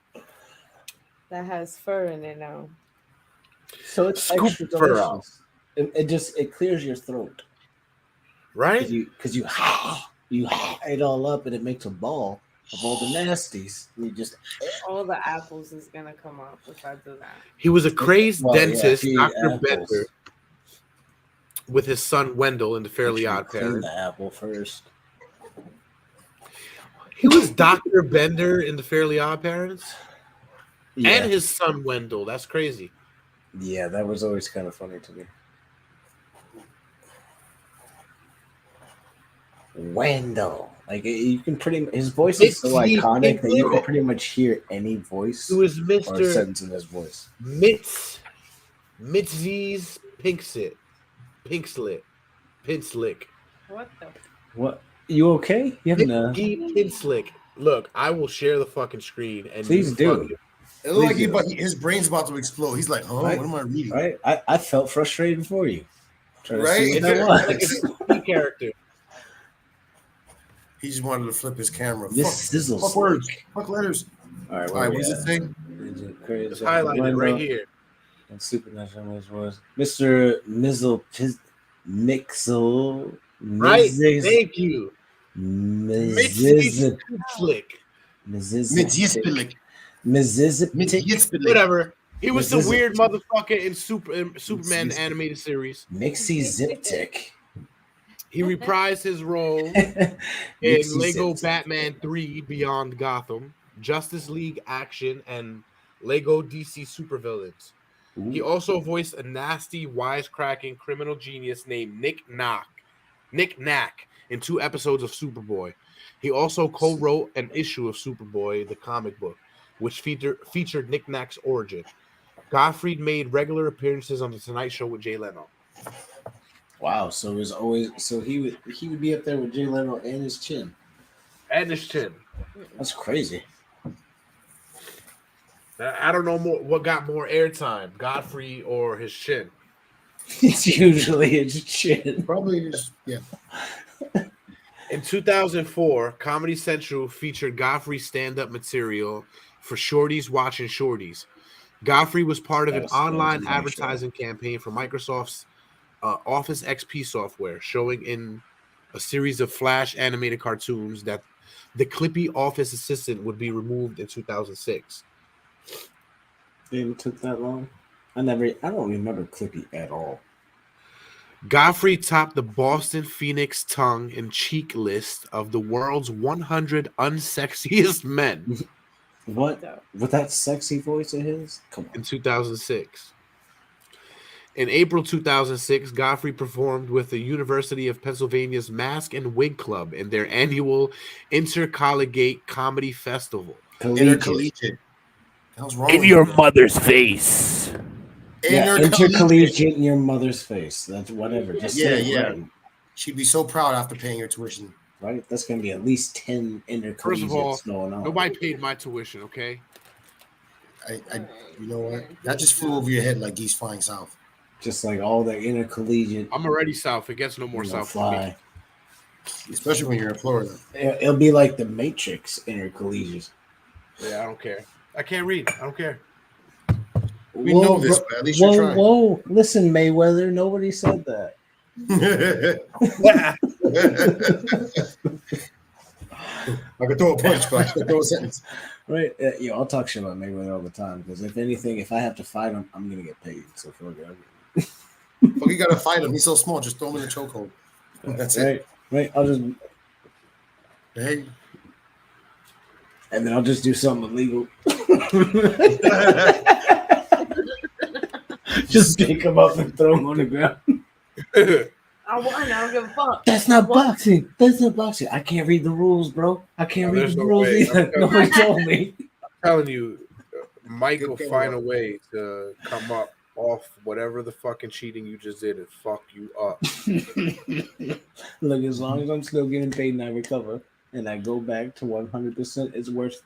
That has fur in it now. So it's Scoop extra fur out. delicious. It clears your throat Right? because you it all up and it makes a ball of all the nasties. You just All the apples is gonna come out if I do that. He was a crazed Well, yeah, dentist, if you eat Dr. apples. Bender, with his son Wendell in the Fairly Odd clean Parents. the apple first. He was Dr. Bender in the Fairly Odd Parents, Yeah, and his son Wendell. That's crazy. yeah, that was always kind of funny to me. Wendell, like you can his voice is so Mitzi iconic that you can Pinklet. pretty much hear any voice It was or Mr. sentence in his voice. Mitzi's Pinkslick. What the? What? You okay? You having a? Mitzi Pinkslick. Look, I will share the fucking screen and Please you do. fucking- It looked like his brain's about to explode. He's like, huh? Right. What am I reading? Right? I felt frustrated for you. Trying to Right? see what that like was. a key character. He just wanted to flip his camera. This Fuck, sizzles. fuck words. Fuck letters. All right, All right, what's it say? Just highlight it right here. And supernatural was Mr. Mixel. Right? Thank you. Mitzi's Pinkslick. Whatever. He was the Mrs. weird motherfucker in Superman animated series. Mixie Zip Tick. He reprised his role in Mixie Lego Zip Tick. Batman 3 Beyond Gotham, Justice League Action, and Lego DC Supervillains. He also voiced a nasty, wisecracking criminal genius named Nick Knack in 2 episodes of Superboy. He also co-wrote an issue of Superboy, the comic book, which featured Nick Nack's origin. Gottfried made regular appearances on The Tonight Show with Jay Leno. Wow, so it was always he would be up there with Jay Leno and his chin. That's crazy. I don't know what got more airtime, Gottfried or his chin. It's usually his chin. Probably, yeah. In 2004, Comedy Central featured Gottfried's stand-up material for Shorties Watching Shorties. Gottfried was part of an online advertising campaign for Microsoft's Office XP software, showing in a series of Flash animated cartoons that the Clippy office assistant would be removed in 2006. It took that long? I don't remember Clippy at all. Gottfried topped the Boston Phoenix tongue and cheek list of the world's 100 unsexiest men. What? With that sexy voice of his? Come on. In 2006. In April 2006, Gottfried performed with the University of Pennsylvania's Mask and Wig Club in their annual Intercollegiate Comedy Festival. Intercollegiate. What's wrong In with your you? mother's face. Yeah, intercollegiate in your mother's face. That's whatever. Just Yeah, say it yeah. right. She'd be so proud after paying your tuition. Right? That's going to be at least 10 intercollegiates First of all, going on. nobody paid my tuition, okay? You know what? That just flew over your head like geese flying south. Just like all the intercollegiate. I'm already south. It gets no more south for me. fly. Especially when you're in Florida. It'll be like the Matrix intercollegiate. Yeah, I don't care. I can't read. I don't care. We know this, but at least you're trying. Whoa. Listen, Mayweather, nobody said that. I could throw a punch, but I could throw a sentence. Right? I'll talk shit about Mayweather all the time because if anything, if I have to fight him, I'm going to get paid. So fuck it. Fuck, you got to fight him. He's so small. Just throw him in the chokehold. That's it. Right? I'll just... Hey. And then I'll just do something illegal. Just pick him up and throw him on the ground. I won. I don't give a fuck. That's not boxing. That's not boxing. I can't read the rules, bro. I can't read the rules either. Nobody told me. I'm telling you, Mike will find a way to come up off whatever the fucking cheating you just did and fuck you up. Look, as long as I'm still getting paid and I recover and I go back to 100%, it's worth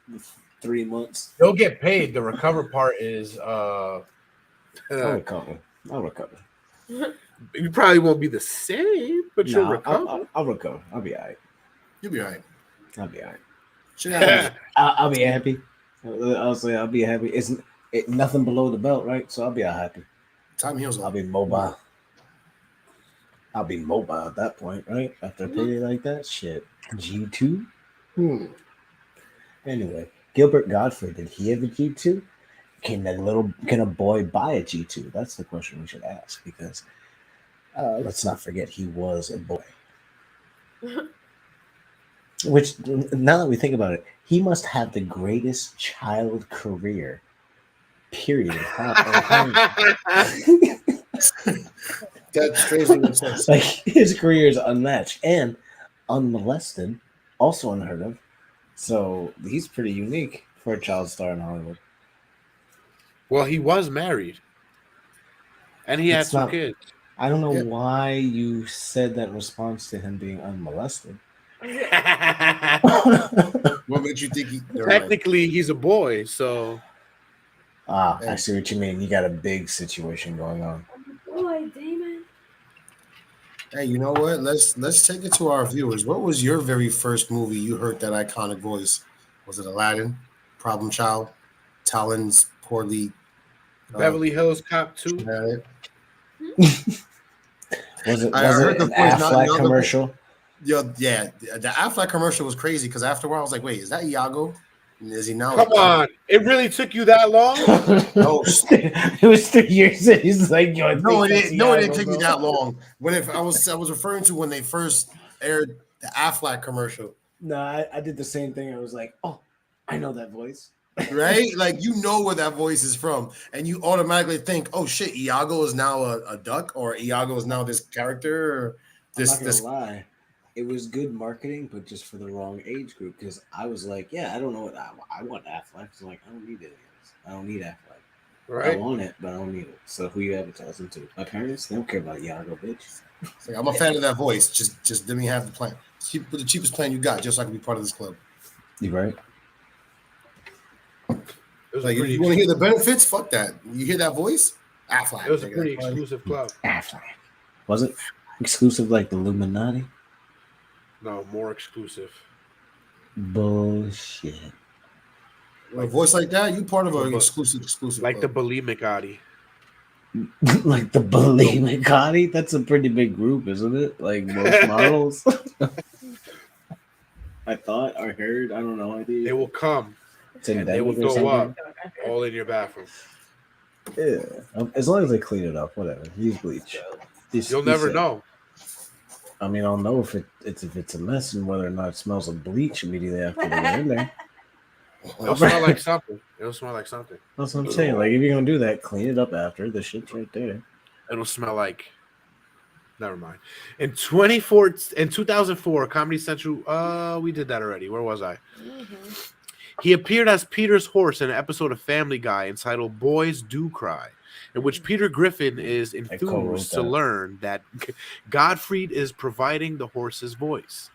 3 months. You'll get paid. The recover part is I'll recover. You probably won't be the same, but you'll recover. I'll recover. I'll be all right. You'll be all right. I'll be all right. Shit happens. I'll be happy. I'll say I'll be happy. It's nothing below the belt, right? So I'll be all happy. Time heals. I'll be mobile. I'll be mobile at that point, right? After a payday like that, shit. G2. Anyway, Gilbert Gottfried, did he have a G2? Can a boy buy a G2? That's the question we should ask because let's not forget he was a boy. Which, now that we think about it, he must have the greatest child career. Period. That's strangely sense. Like his career is unmatched and unmolested, also unheard of. So he's pretty unique for a child star in Hollywood. Well, he was married, and he had two kids. I don't know why you said that in response to him being unmolested. What made you think Technically, he's a boy, so. I see what you mean. You got a big situation going on. Boy, Damon. Hey, you know what? Let's take it to our viewers. What was your very first movie you heard that iconic voice? Was it Aladdin, Problem Child, Talon's poorly Beverly Hills Cop 2? Was it an Aflac commercial? Yeah, the Aflac commercial was crazy because after a while I was like, wait, is that Iago? Is he now? Come on. It really took you that long? No. It was 3 years. He's like, yo, no, it didn't take me that long. I was referring to when they first aired the Aflac commercial. No, I did the same thing. I was like, oh, I know that voice. Right? Like, you know where that voice is from. And you automatically think, oh, shit, Iago is now a duck or Iago is now this character. Or I'm not gonna lie. it was good marketing, but just for the wrong age group. Because I was like, yeah, I don't know what I want. Aflac. So like, I don't need it. I don't need Aflac. Right. I want it, but I don't need it. So who you advertising to? My parents? They don't care about Iago, bitch. Like, I'm a fan of that voice. Just let me have the plan. Put the cheapest plan you got, just so I can be part of this club. You right? Like, if you want to hear the benefits? Fuck that. You hear that voice? Aflac. It was a pretty exclusive club. Aflac. Was it exclusive like the Illuminati? No, more exclusive. Bullshit. A voice like that, you part of an exclusive. Like club. the bulimic Adi. Like the bulimic Gotti? That's a pretty big group, isn't it? Like most models. I thought or heard. I don't know. Idea. They will come. And they will go up all in your bathroom. Yeah. As long as they clean it up, whatever. Use bleach. You'll never know. I mean, I'll know if it's a mess and whether or not it smells of bleach immediately after they get in there. It'll smell like something. That's what I'm saying. Like, if you're gonna do that, clean it up after. The shit's right there. It'll smell like. Never mind. In 2004, Comedy Central. We did that already. Where was I? Mm-hmm. He appeared as Peter's horse in an episode of Family Guy entitled "Boys Do Cry," in which Peter Griffin is enthused to learn that Gottfried is providing the horse's voice.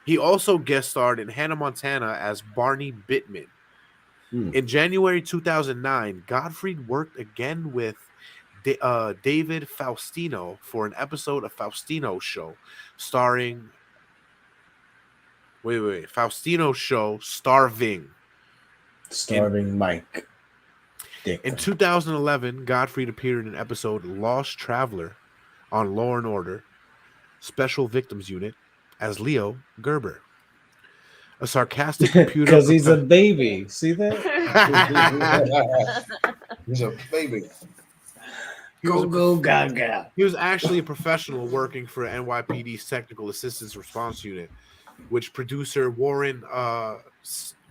He also guest starred in Hannah Montana as Barney Bittman. In January 2009, Gottfried worked again with David Faustino for an episode of Faustino's show, starring. Faustino's show, Starving Mike. In 2011, Gottfried appeared in an episode Lost Traveler on Law and Order Special Victims Unit as Leo Gerber, a sarcastic computer. Because he's a baby. See that? He's a baby. Go gaga. He was actually a professional working for NYPD's Technical Assistance Response Unit, which producer Warren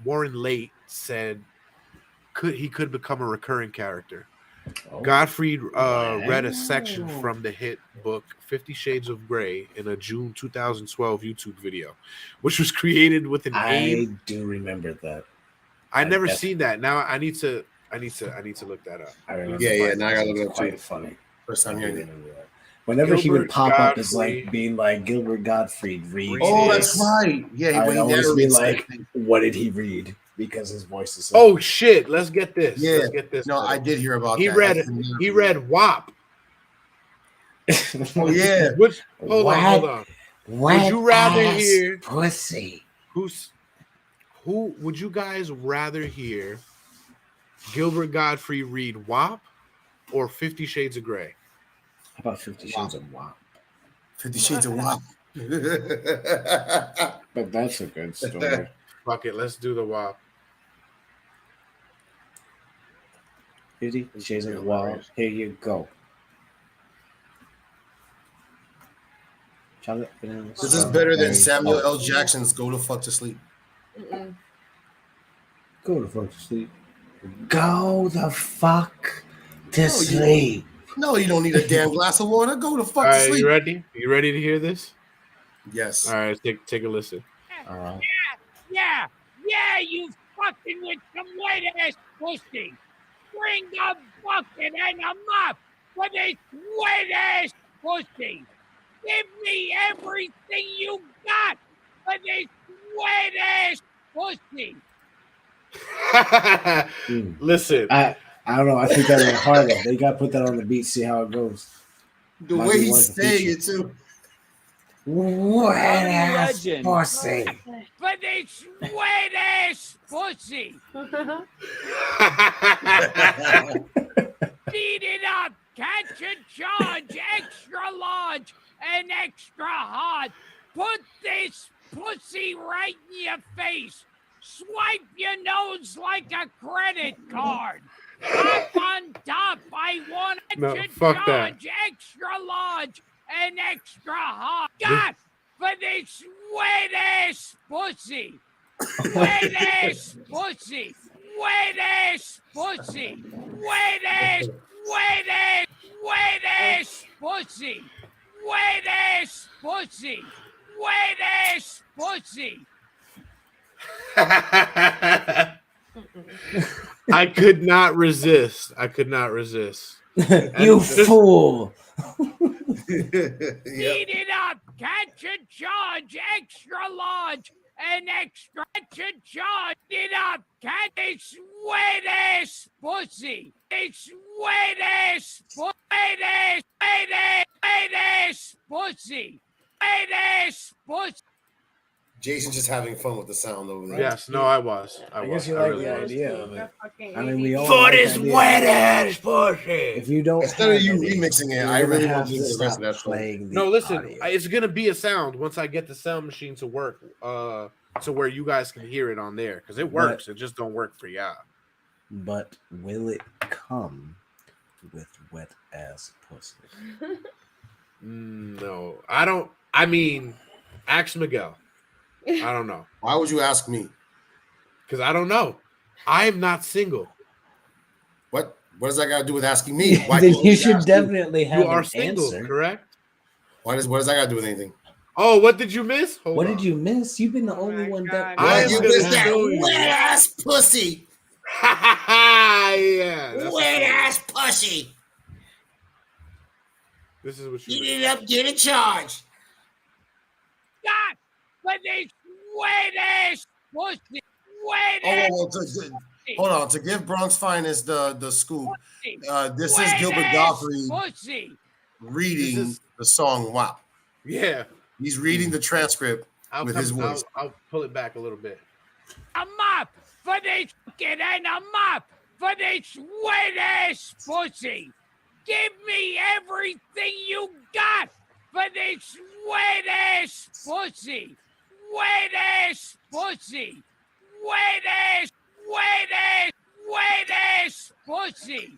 Late said he could become a recurring character. Gottfried read a section from the hit book 50 Shades of Grey in a June 2012 YouTube video, which was created with an aim. I do remember that. I never seen that. Now I need to look that up. I remember. Yeah. Now I gotta look it up too. Quite funny. First time hearing it. Whenever he would Gilbert pop up as Gottfried. like being like Gilbert Gottfried reads. Oh, that's right. Yeah, I would always be like, something. what did he read? Because his voice is so Oh shit! Let's get this. Yeah. Let's get this. No, I did hear about He that. He read WAP. Oh yeah. Hold on. Would you rather hear pussy? Who would you guys rather hear? Gilbert Gottfried read WAP or 50 Shades of Grey? How about 50 Shades of WAP? 50 Shades of WAP. But that's a good story. Fuck it, let's do the WAP. 50 Shades of WAP. Here you go. Chocolate vanilla. This is better than Samuel L. Jackson's "Go to Fuck to Sleep." Go to fuck to sleep. Go the fuck to sleep. No, you don't need a damn glass of water. Go to fuck All to right, sleep. you ready? You ready to hear this? Yes. All right, take a listen. All right. Yeah, you fucking with some wet ass pussy. Bring a bucket and a mop for this wet ass pussy. Give me everything you got for this wet ass pussy. Listen. I don't know. I think that went harder. They got to put that on the beat, see how it goes. The way he's saying it too. Wet ass pussy. For this wet ass pussy. Beat it up. Catch a charge. Extra large and extra hard. Put this pussy right in your face. Swipe your nose like a credit card. Up on top, I want to charge extra large and extra hard. God, for this wet ass pussy. Wet ass pussy. Wet ass pussy. Wet ass, wet ass, wet ass pussy. Wet ass pussy. wet ass pussy. I could not resist. You fool. Eat it up. Catch a charge. Extra large. And extra charge it up. Catch this wet ass pussy. It's wet ass pussy. Wet ass pussy. Wet ass pussy. Jason's just having fun with the sound over there. Yes, no, I was. I guess you like the idea of it. I mean, we all For like this the idea. wet ass pussy. If you don't, Instead of you have it, remixing it, you're I really gonna want have to to do the rest of stop that song. playing the No, listen, audio. it's gonna be a sound once I get the sound machine to work, to where you guys can hear it on there, because it works. It just don't work for y'all. But will it come with wet ass pussy? No, I don't. I mean, ask Miguel. I don't know. Why would you ask me? Because I don't know. I am not single. What does that got to do with asking me? Why Then can't you ask should me? definitely have You are an single, answer. correct? What does that got to do with anything? Oh, what did you miss? Hold What on. did you miss? You've been the only one that. I am You gonna missed that show you. wet ass pussy. Yeah. that's Wet the ass pussy. This is what you Eat missed. it up, get in charge. God, for this wet ass pussy. Wet Oh, ass hold on. To give Bronx Finest the scoop, pussy. this is Wet Gilbert ass Gottfried pussy. reading This is- the song WAP. Yeah. He's reading the transcript with his voice. I'll pull it back a little bit. A mop for this kid and a mop for this wet ass pussy. Give me everything you got for this wet ass pussy. Wet ass pussy. Wet ass, wet ass, wet ass pussy.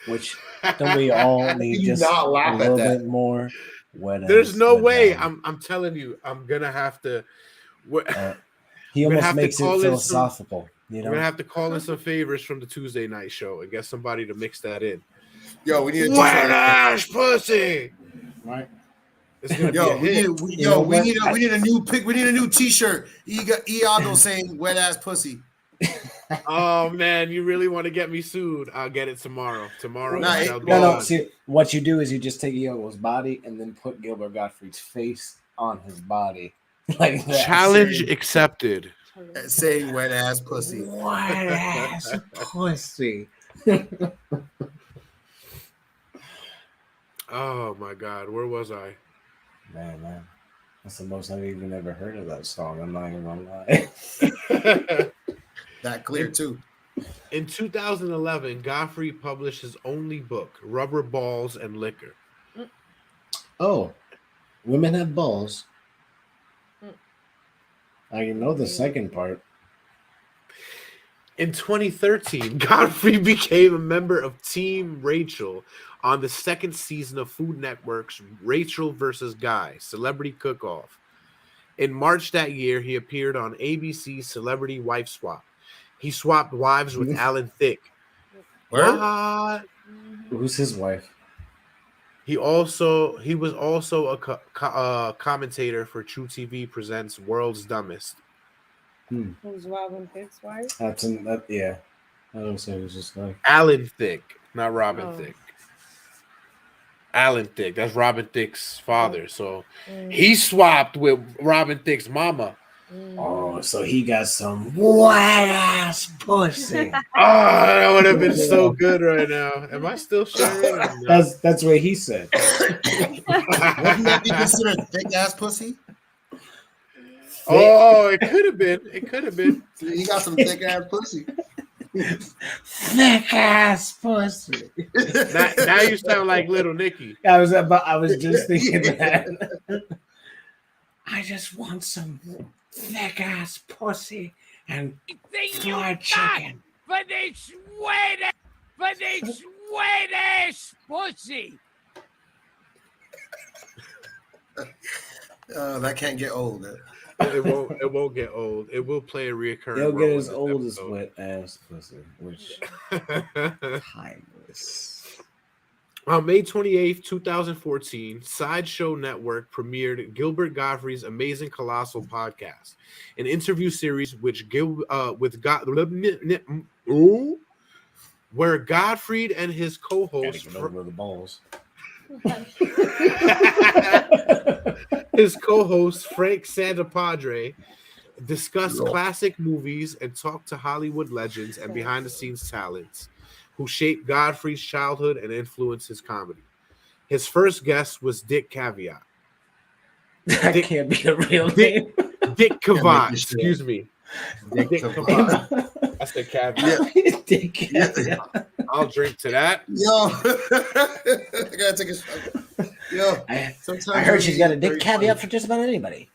Which don't we all need You just not laugh a at little that. bit more wet There's ass no than way. that? I'm telling you, I'm gonna have to. He We're gonna almost have to makes it call in some- philosophical. You We're know, gonna have to call in some favors from the Tuesday night show and get somebody to mix that in. Yo, we need a Wet t-shirt. ass pussy. right? It's gonna be Yo, a hit. we need a new pick. We need a new t-shirt. Iago saying wet ass pussy. Oh man, you really want to get me sued? I'll get it tomorrow. Tomorrow. Nah, it it- shall be No. done. See, what you do is you just take Iago's body and then put Gilbert Gottfried's face on his body, like that. Challenge accepted. Saying wet ass pussy. Wet ass pussy. Oh my God, where was I? Man, that's the most I've even ever heard of that song. I'm not even gonna lie. That clear too. In 2011, Gottfried published his only book, Rubber Balls and Liquor. Oh, women have balls. I know the second part. In 2013, Gottfried became a member of Team Rachel on the second season of Food Network's Rachel vs. Guy Celebrity Cook-Off. In March that year, he appeared on ABC's Celebrity Wife Swap. He swapped wives with Alan Thicke. Where? What? Who's his wife? He was also a commentator for True TV Presents World's Dumbest. Who's Robin Thicke's wife? Yeah. I don't say it was just like Alan Thicke, not Robin Oh. Thicke. Alan Thicke, that's Robin Thicke's father. So Mm. he swapped with Robin Thicke's mama. oh, so he got some wet ass pussy. Oh, that would have been so good right now. Am I still sharing? No. That's what he said. Wouldn't that be considered thick ass pussy? Oh, it could have been. It could have been. He got some thick ass pussy. Thick ass pussy. Now you sound like Little Nicky. I was just thinking that. I just want some thick ass pussy and Everything you fried got chicken. for this wet ass pussy. That can't get old. It won't get old. It will play a reoccurring They'll role get in as this old as episode. wet ass pussy, which timeless. On May 28th, 2014, Sideshow Network premiered Gilbert Gottfried's Amazing Colossal Podcast, an interview series where Gottfried and his co-host the balls. his co-host Frank Santapadre discussed classic movies and talked to Hollywood legends and behind-the-scenes talents who shaped Gottfried's childhood and influenced his comedy. His first guest was Dick Caveat. That can't be a real name. Dick Caveat, excuse me. Dick Caveat. I said Caveat. Dick Caveat. I'll drink to that. Yo, I gotta take a shot. Yo, I heard she's got a Dick Caveat for just about anybody.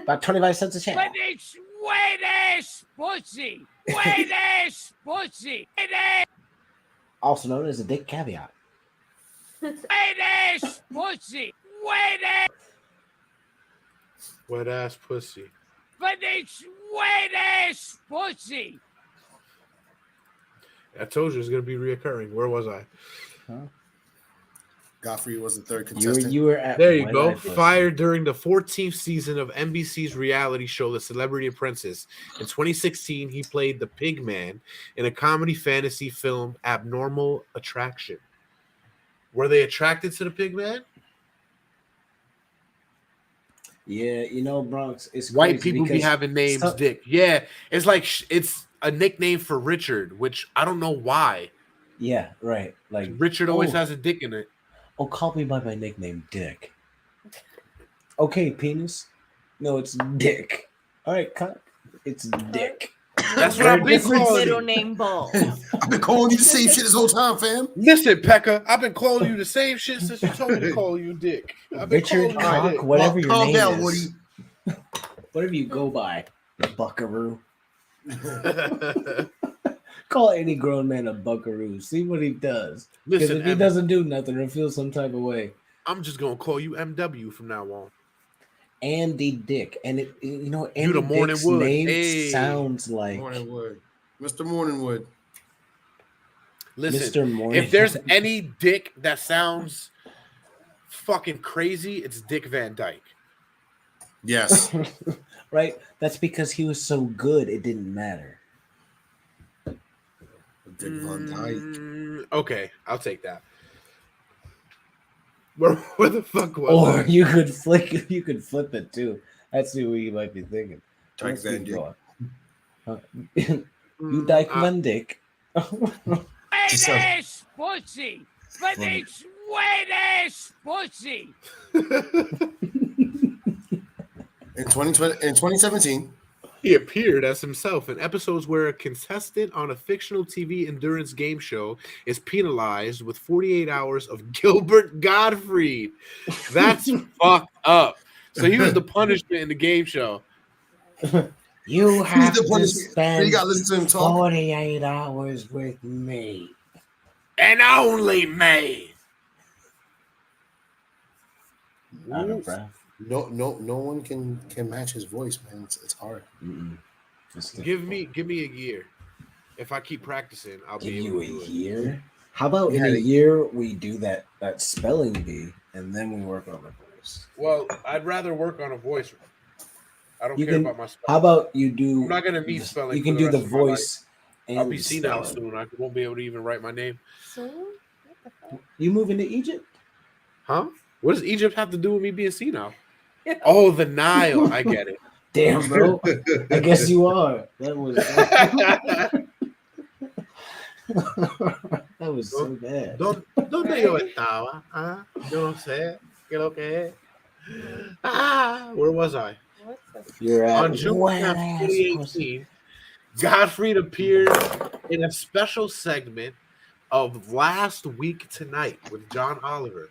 About 25 cents a channel. But it's wet ass pussy. Wet ass pussy. Wet ass. Also known as a Dick Caveat. Wet ass pussy. Wet ass. Wet ass pussy. But it's wet ass pussy. I told you it was going to be reoccurring. Where was I? Gottfried was the third contestant. You were at there you go. Fired during the 14th season of NBC's reality show, The Celebrity Apprentice. In 2016, he played the Pig Man in a comedy fantasy film, Abnormal Attraction. Were they attracted to the Pig Man? Yeah, you know, Bronx. It's white people be having names, Dick. Yeah, it's like it's a nickname for Richard, which I don't know why. Yeah, right. Like Richard always has a dick in it. Oh, call me by my nickname, Dick. Okay, penis. No, it's Dick. All right, cut. It's Dick. That's what I've been calling middle name Ball. I've been calling you the same shit this whole time, fam. Listen, Pekka, I've been calling you the same shit since you told me to call you Dick. I've been Richard Cock, Dick. whatever your name down, is. Woody. Whatever you go by, Buckaroo. Call any grown man a buckaroo. See what he does. Because if he doesn't do nothing or feel some type of way, I'm just gonna call you MW from now on. Andy Dick, and it, you know, Andy you the Dick's Morningwood. name sounds like Morningwood, Mr. Morningwood. Listen, Mr. Morning. If there's any Dick that sounds fucking crazy, it's Dick Van Dyke. Yes, right. That's because he was so good, it didn't matter. Dick Van Dyke. Okay, I'll take that. Where the fuck was Or I? you could flip it too. That's what you might be thinking. Dyke Van Dyke. You Dyke Van Dyke. Wet ass pussy. But it's wet ass pussy. In 2017, he appeared as himself in episodes where a contestant on a fictional TV endurance game show is penalized with 48 hours of Gilbert Gottfried. That's fucked up. So he was the punishment in the game show. You have to spend you gotta listen to him talk. 48 hours with me. And only me. Out of breath. No one can match his voice, man. It's hard. Give me a year. If I keep practicing, I'll Give be you able to a do it. year. How about in a year we do that spelling bee and then we work on the voice? Well, I'd rather work on a voice. I don't You care can- about my spelling. How about you do? I'm not gonna need spelling. You can for do the the rest of my life. voice. And I'll be senile spelling. soon. I won't be able to even write my name. You moving to Egypt? Huh? What does Egypt have to do with me being senile? Oh, the Nile. I get it. Damn, bro. I guess you are. That was so bad. ¿Dónde yo estaba? Yo no sé. ¿Qué lo que es? Where was I? You're at On June 10th, 2018, Gottfried appeared in a special segment of Last Week Tonight with John Oliver,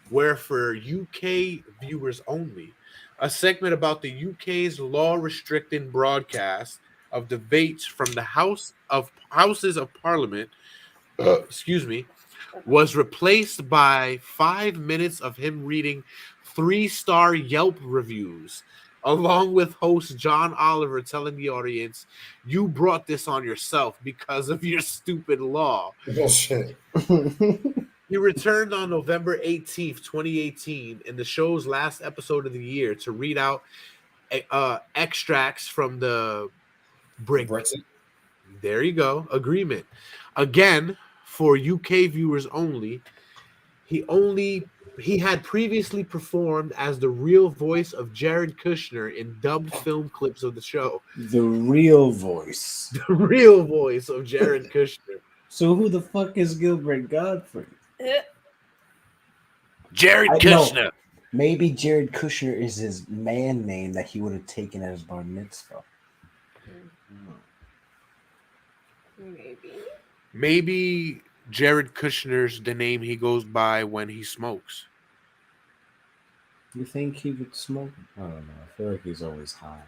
where for UK viewers only, a segment about the UK's law-restricting broadcast of debates from the Houses of Parliament, was replaced by 5 minutes of him reading 3-star Yelp reviews, along with host John Oliver telling the audience, "You brought this on yourself because of your stupid law." Bullshit. He returned on November 18th, 2018, in the show's last episode of the year to read out extracts from the Brexit. There you go. Agreement. Again, for UK viewers only, he had previously performed as the real voice of Jared Kushner in dubbed film clips of the show. The real voice. The real voice of Jared Kushner. So who the fuck is Gilbert Gottfried? Jared Kushner. Maybe Jared Kushner is his man name that he would have taken at his bar mitzvah. Maybe Jared Kushner's the name he goes by when he smokes. You think he would smoke? I don't know. I feel like he's always high.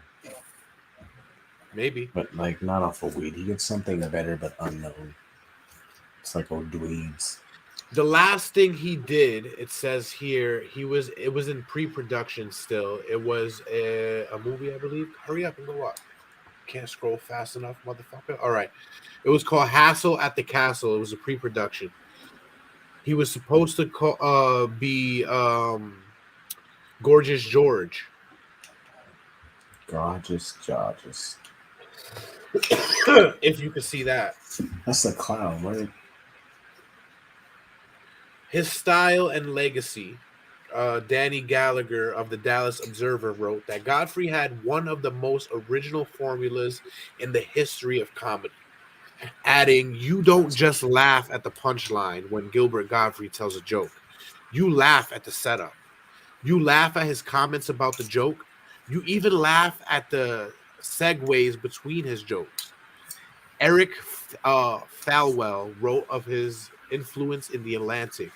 Maybe. But like not off of weed. He gets something better but unknown. It's like old dweebs. The last thing he did, it says here, it was in pre-production still. It was a movie, I believe. Hurry up and go up. Can't scroll fast enough, motherfucker. All right. It was called Hassle at the Castle. It was a pre-production. He was supposed to be Gorgeous George. Gorgeous George. If you could see that. That's a clown, right? His style and legacy. Danny Gallagher of the Dallas Observer wrote that Godfrey had one of the most original formulas in the history of comedy, adding, "You don't just laugh at the punchline when Gilbert Gottfried tells a joke. You laugh at the setup. You laugh at his comments about the joke. You even laugh at the segues between his jokes." Eric Falwell wrote of his influence in The Atlantic.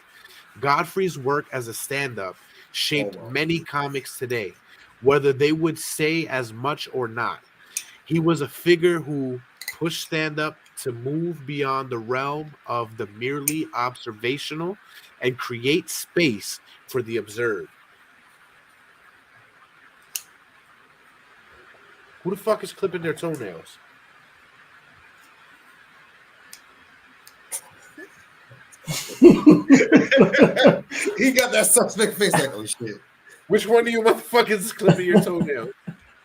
Godfrey's work as a stand-up shaped many comics today, whether they would say as much or not. He was a figure who pushed stand-up to move beyond the realm of the merely observational and create space for the absurd. Who the fuck is clipping their toenails? He got that suspect face like, oh shit. Which one of you motherfuckers is clipping your toenails?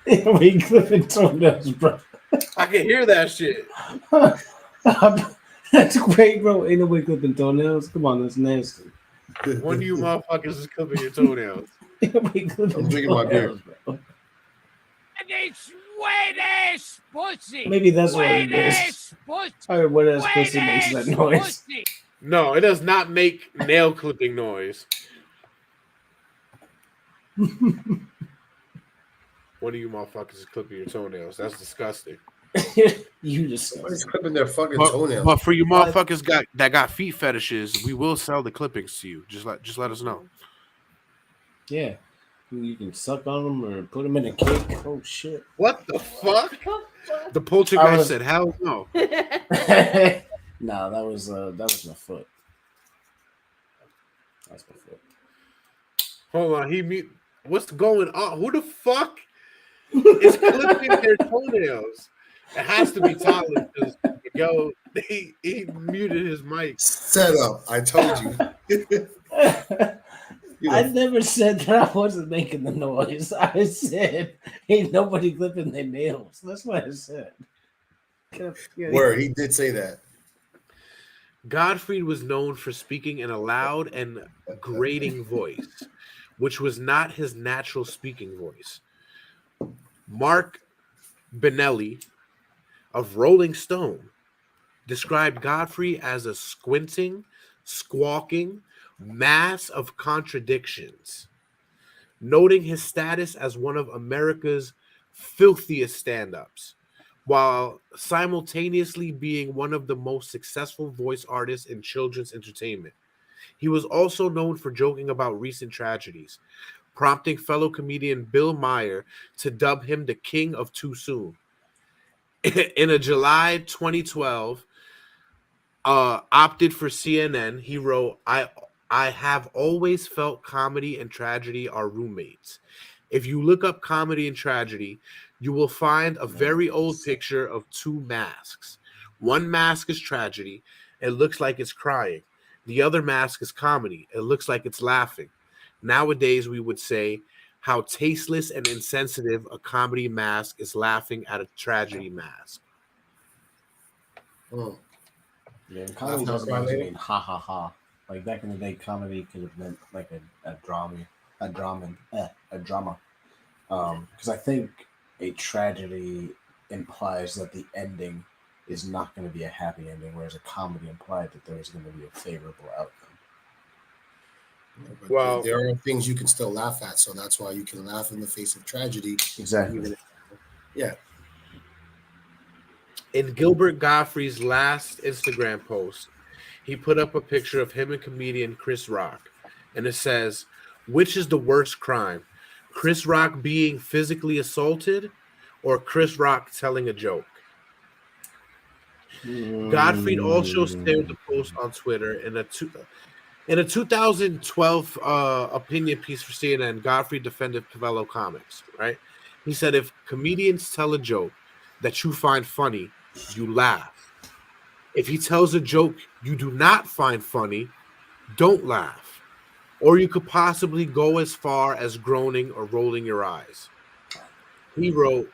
We clipping toenails, bro. I can hear that shit. That's great, bro. Ain't nobody clipping toenails. Come on, that's nasty. One of you motherfuckers is clipping your toenails. I'm drinking my beer. And it's wet ass pussy. Maybe that's what it is. Pussy. All right, wet ass pussy makes that noise. Pussy. No, it does not make nail clipping noise. One of you motherfuckers is clipping your toenails. That's disgusting. You just Somebody's clipping their fucking toenails. But for you motherfuckers that got feet fetishes, we will sell the clippings to you. Just let us know. Yeah. You can suck on them or put them in a cake. Oh shit! What the fuck? The poltergeist said, "Hell no." No, that was my foot. That's my foot. Hold on, what's going on? Who the fuck is clipping their toenails? It has to be Tyler because he muted his mic. Set up. I told you. I never said that I wasn't making the noise. I said ain't nobody clipping their nails. That's what I said. Word, he did say that. Gottfried was known for speaking in a loud and grating voice, which was not his natural speaking voice. Mark Benelli of Rolling Stone described Godfrey as a squinting, squawking mass of contradictions, noting his status as one of America's filthiest stand-ups, while simultaneously being one of the most successful voice artists in children's entertainment. He was also known for joking about recent tragedies, prompting fellow comedian Bill Maher to dub him the King of Too Soon. In a July 2012 opted for CNN, he wrote, I have always felt comedy and tragedy are roommates. If you look up comedy and tragedy, you will find a very old picture of two masks. One mask is tragedy. It looks like it's crying. The other mask is comedy. It looks like it's laughing. Nowadays, we would say how tasteless and insensitive a comedy mask is laughing at a tragedy mask. Yeah, comedy doesn't always mean ha ha ha. Like back in the day, comedy could have meant like a drama. Because I think a tragedy implies that the ending is not going to be a happy ending, whereas a comedy implied that there was going to be a favorable outcome. Well, there are things you can still laugh at, so that's why you can laugh in the face of tragedy. Exactly. Yeah. In Gilbert Gottfried's last Instagram post, he put up a picture of him and comedian Chris Rock, and it says, "Which is the worst crime? Chris Rock being physically assaulted or Chris Rock telling a joke?" Gottfried also shared the post on Twitter in a 2012 opinion piece for CNN. Gottfried defended Pavello Comics, right? He said, if comedians tell a joke that you find funny, you laugh. If he tells a joke you do not find funny, don't laugh. Or you could possibly go as far as groaning or rolling your eyes. He wrote,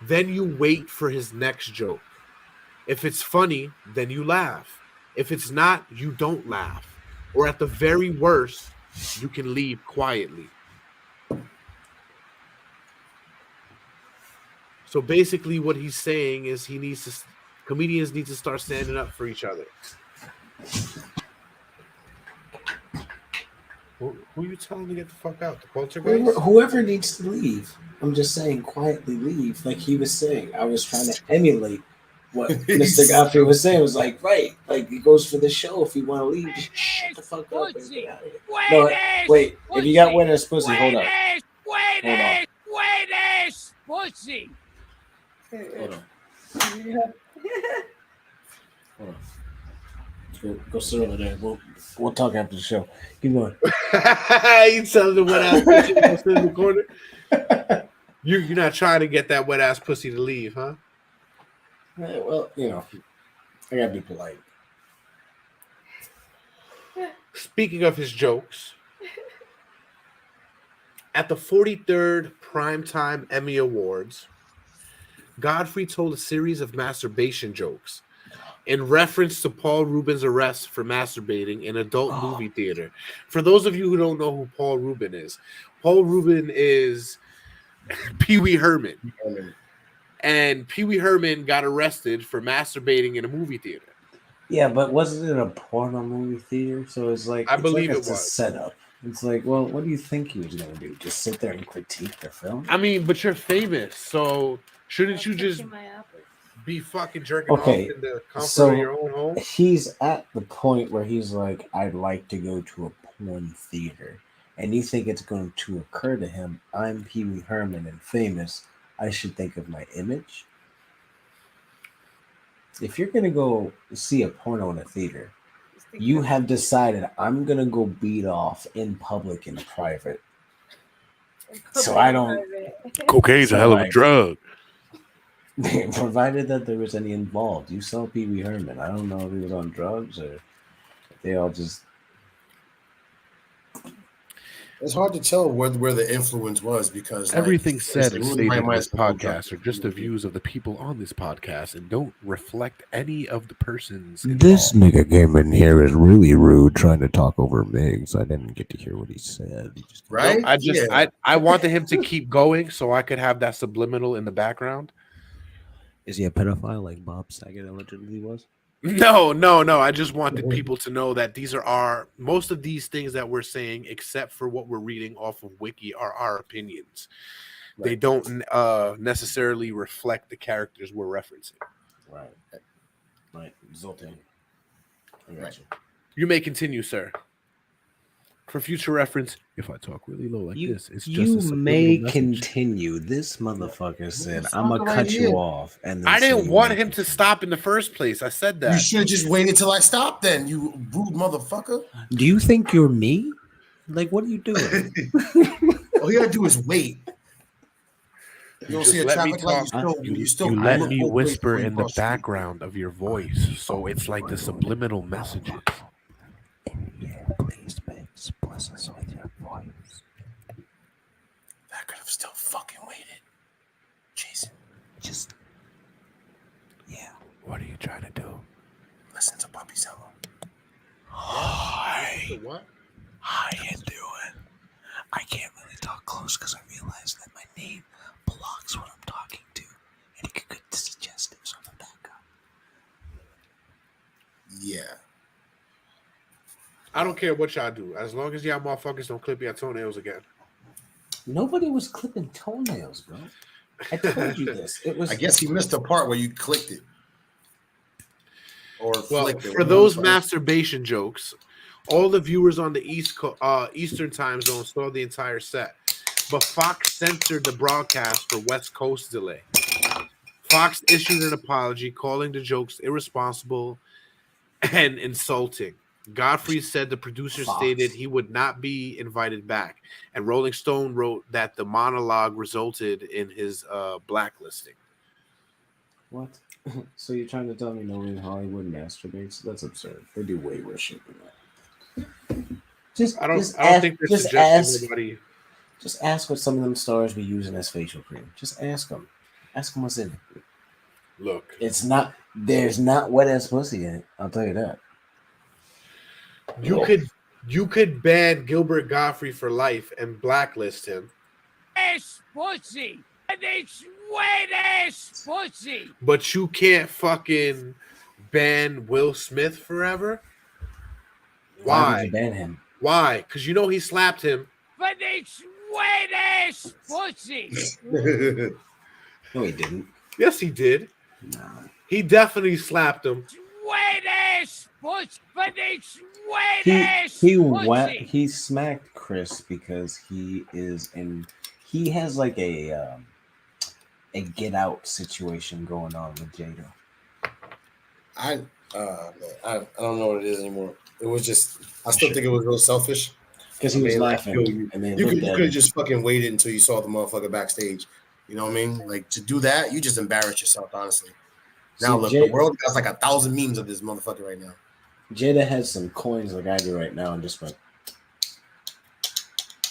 then you wait for his next joke. If it's funny, then you laugh. If it's not, you don't laugh. Or at the very worst, you can leave quietly. So basically what he's saying is comedians need to start standing up for each other. Who are you telling to get the fuck out? The poltergeist? Whoever needs to leave. I'm just saying, quietly leave. Like he was saying, I was trying to emulate what Mr. Gottfried was saying. It was like, right, like he goes for the show. If you want to leave, just shut the fuck up and get out of here. No, wait. If you got wet ass pussy, hold up. Wet ass pussy. Hold on. Hold on. Go sit over there. We'll talk after the show. Keep going. You tell the wet ass pussy to sit in the corner. You're not trying to get that wet ass pussy to leave, huh? Well, I gotta be polite. Speaking of his jokes, at the 43rd Primetime Emmy Awards, Gottfried told a series of masturbation jokes in reference to Paul Rubin's arrest for masturbating in adult movie theater. For those of you who don't know who Paul Rubin is, Paul Rubin is Pee Wee Herman. And Pee Wee Herman got arrested for masturbating in a movie theater. Yeah, but wasn't it a porno movie theater? So it's like, I believe it it's a was. setup. It's like, well, what do you think he was going to do? Just sit there and critique the film? I mean, but you're famous, so shouldn't you just be fucking jerking off in the comfort of your own home? He's at the point where he's like, I'd like to go to a porn theater. And you think it's going to occur to him, I'm Pee Wee Herman and famous. I should think of my image. If you're going to go see a porno in a theater, you have decided I'm going to go beat off in public in private. So I don't... Cocaine's a hell of a drug. Provided that there was any involved. You saw Pee Wee Herman. I don't know if he was on drugs or if they all just... It's hard to tell where the influence was because everything said and stated in this podcast are just the views of the people on this podcast and don't reflect any of the persons involved. This nigga came in here is really rude, trying to talk over Migs. I didn't get to hear what he said. Right? No, I wanted him to keep going so I could have that subliminal in the background. Is he a pedophile like Bob Saget allegedly was? No. I just wanted people to know that these are most of these things that we're saying, except for what we're reading off of Wiki, are our opinions. Right. They don't necessarily reflect the characters we're referencing. Right. Zoltan. I got you. You may continue, sir. For future reference, if I talk really low like this, it's just you may continue. This motherfucker said, "I'm gonna cut you off," and I didn't want him to stop in the first place. I said that you should have just waited till I stopped. Then you rude motherfucker. Do you think you're me? Like, what are you doing? All you gotta do is wait. You don't see a traffic light. You let me whisper in the background of your voice, so it's like the subliminal messages. process with your voice. I could have still fucking waited. Jason, Just, yeah. What are you trying to do? listen to Puppy Cello. Hi. What? How you doing? I can't really talk close because I realize that my name blocks what I'm talking to, and it could get suggestive, so I'm back up. Yeah. I don't care what y'all do, as long as y'all motherfuckers don't clip your toenails again. Nobody was clipping toenails, bro. I told you this. It was. I guess he missed the part where you clicked it. Or Well, flicked it. for those masturbation jokes, all the viewers on the Eastern time zone saw the entire set, but Fox censored the broadcast for West Coast delay. Fox issued an apology, calling the jokes irresponsible and insulting. Gottfried said the producer stated he would not be invited back, and Rolling Stone wrote that the monologue resulted in his blacklisting. What? So you're trying to tell me nobody in Hollywood masturbates? That's absurd. They do way worse shit than that. I don't think they're just suggesting anybody. Just ask what some of them stars be using as facial cream. Just ask them. Ask them what's in it. Look, it's not. There's not wet ass pussy in it. I'll tell you that. You could ban Gilbert Gottfried for life and blacklist him. Ass pussy. It's wet ass pussy. But you can't fucking ban Will Smith forever? Why would you ban him? Why? Because you know he slapped him. But it's wet ass pussy. No, he didn't. Yes, he did. No. He definitely slapped him. Wet ass pussy. But it's wet ass pussy. He smacked Chris because he has like a get out situation going on with Jada. I don't know what it is anymore. It was just I still think it was real selfish. Because he was laughing. And then you could have just fucking waited until you saw the motherfucker backstage. You know what I mean? Like to do that, you just embarrass yourself, honestly. Now look, the world has like 1,000 memes of this motherfucker right now. Jada has some coins like I do right now and just went.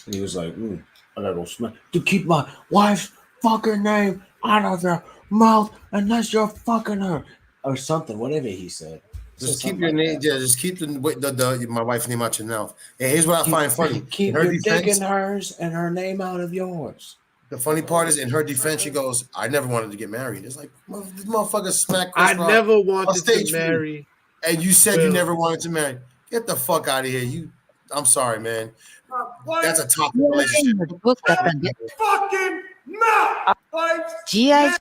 And he was like, I gotta go smack to keep my wife's fucking name out of your mouth unless you're fucking her. Or something, whatever he said. Just keep your name, just keep the my wife's name out your mouth. And here's what I find funny. Keep your dick in hers and her name out of yours. The funny part is, in her defense, she goes, I never wanted to get married. It's like, this motherfucker smacked Chris Rock never wanted to marry. And you said you never wanted to marry. Get the fuck out of here. I'm sorry, man. That's a toxic relationship. Fucking mouth. G.I.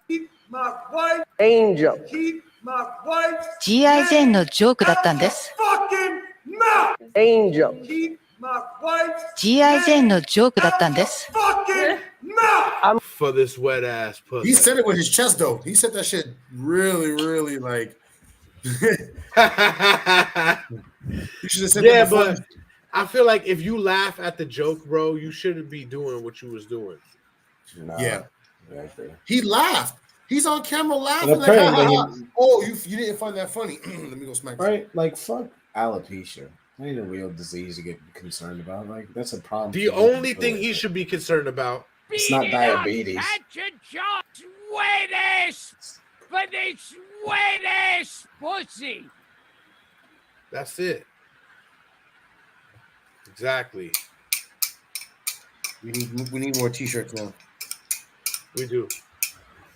Angel. G.I. Jane のジョークだったんです。Angel. G.I. Jane のジョークだったんです。For this wet ass pussy. He said it with his chest though. He said that shit really, really like. You should have said that before. But I feel like if you laugh at the joke, bro, you shouldn't be doing what you was doing. Yeah. He laughed. He's on camera laughing. Like, you didn't find that funny. Let me go smack. Right? Like, fuck alopecia. That ain't a real disease to get concerned about. Like, that's a problem. The only thing he should be concerned about. It's not diabetes. Wet ass. But it's wet ass pussy. That's it. Exactly. We need more t-shirts now. We do.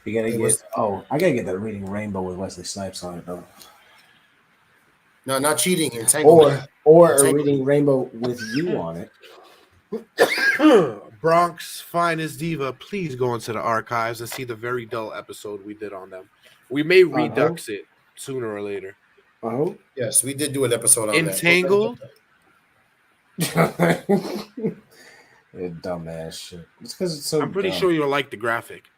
You gotta get. I gotta get that Reading Rainbow with Wesley Snipes on it though. No, not cheating. Entanglement. Or a Reading Rainbow with you on it. Bronx Finest Diva, please go into the archives and see the very dull episode we did on them. We may redux it sooner or later. Yes, we did do an episode on Entangled. Dumbass shit. It's because it's so. I'm pretty sure you'll like the graphic.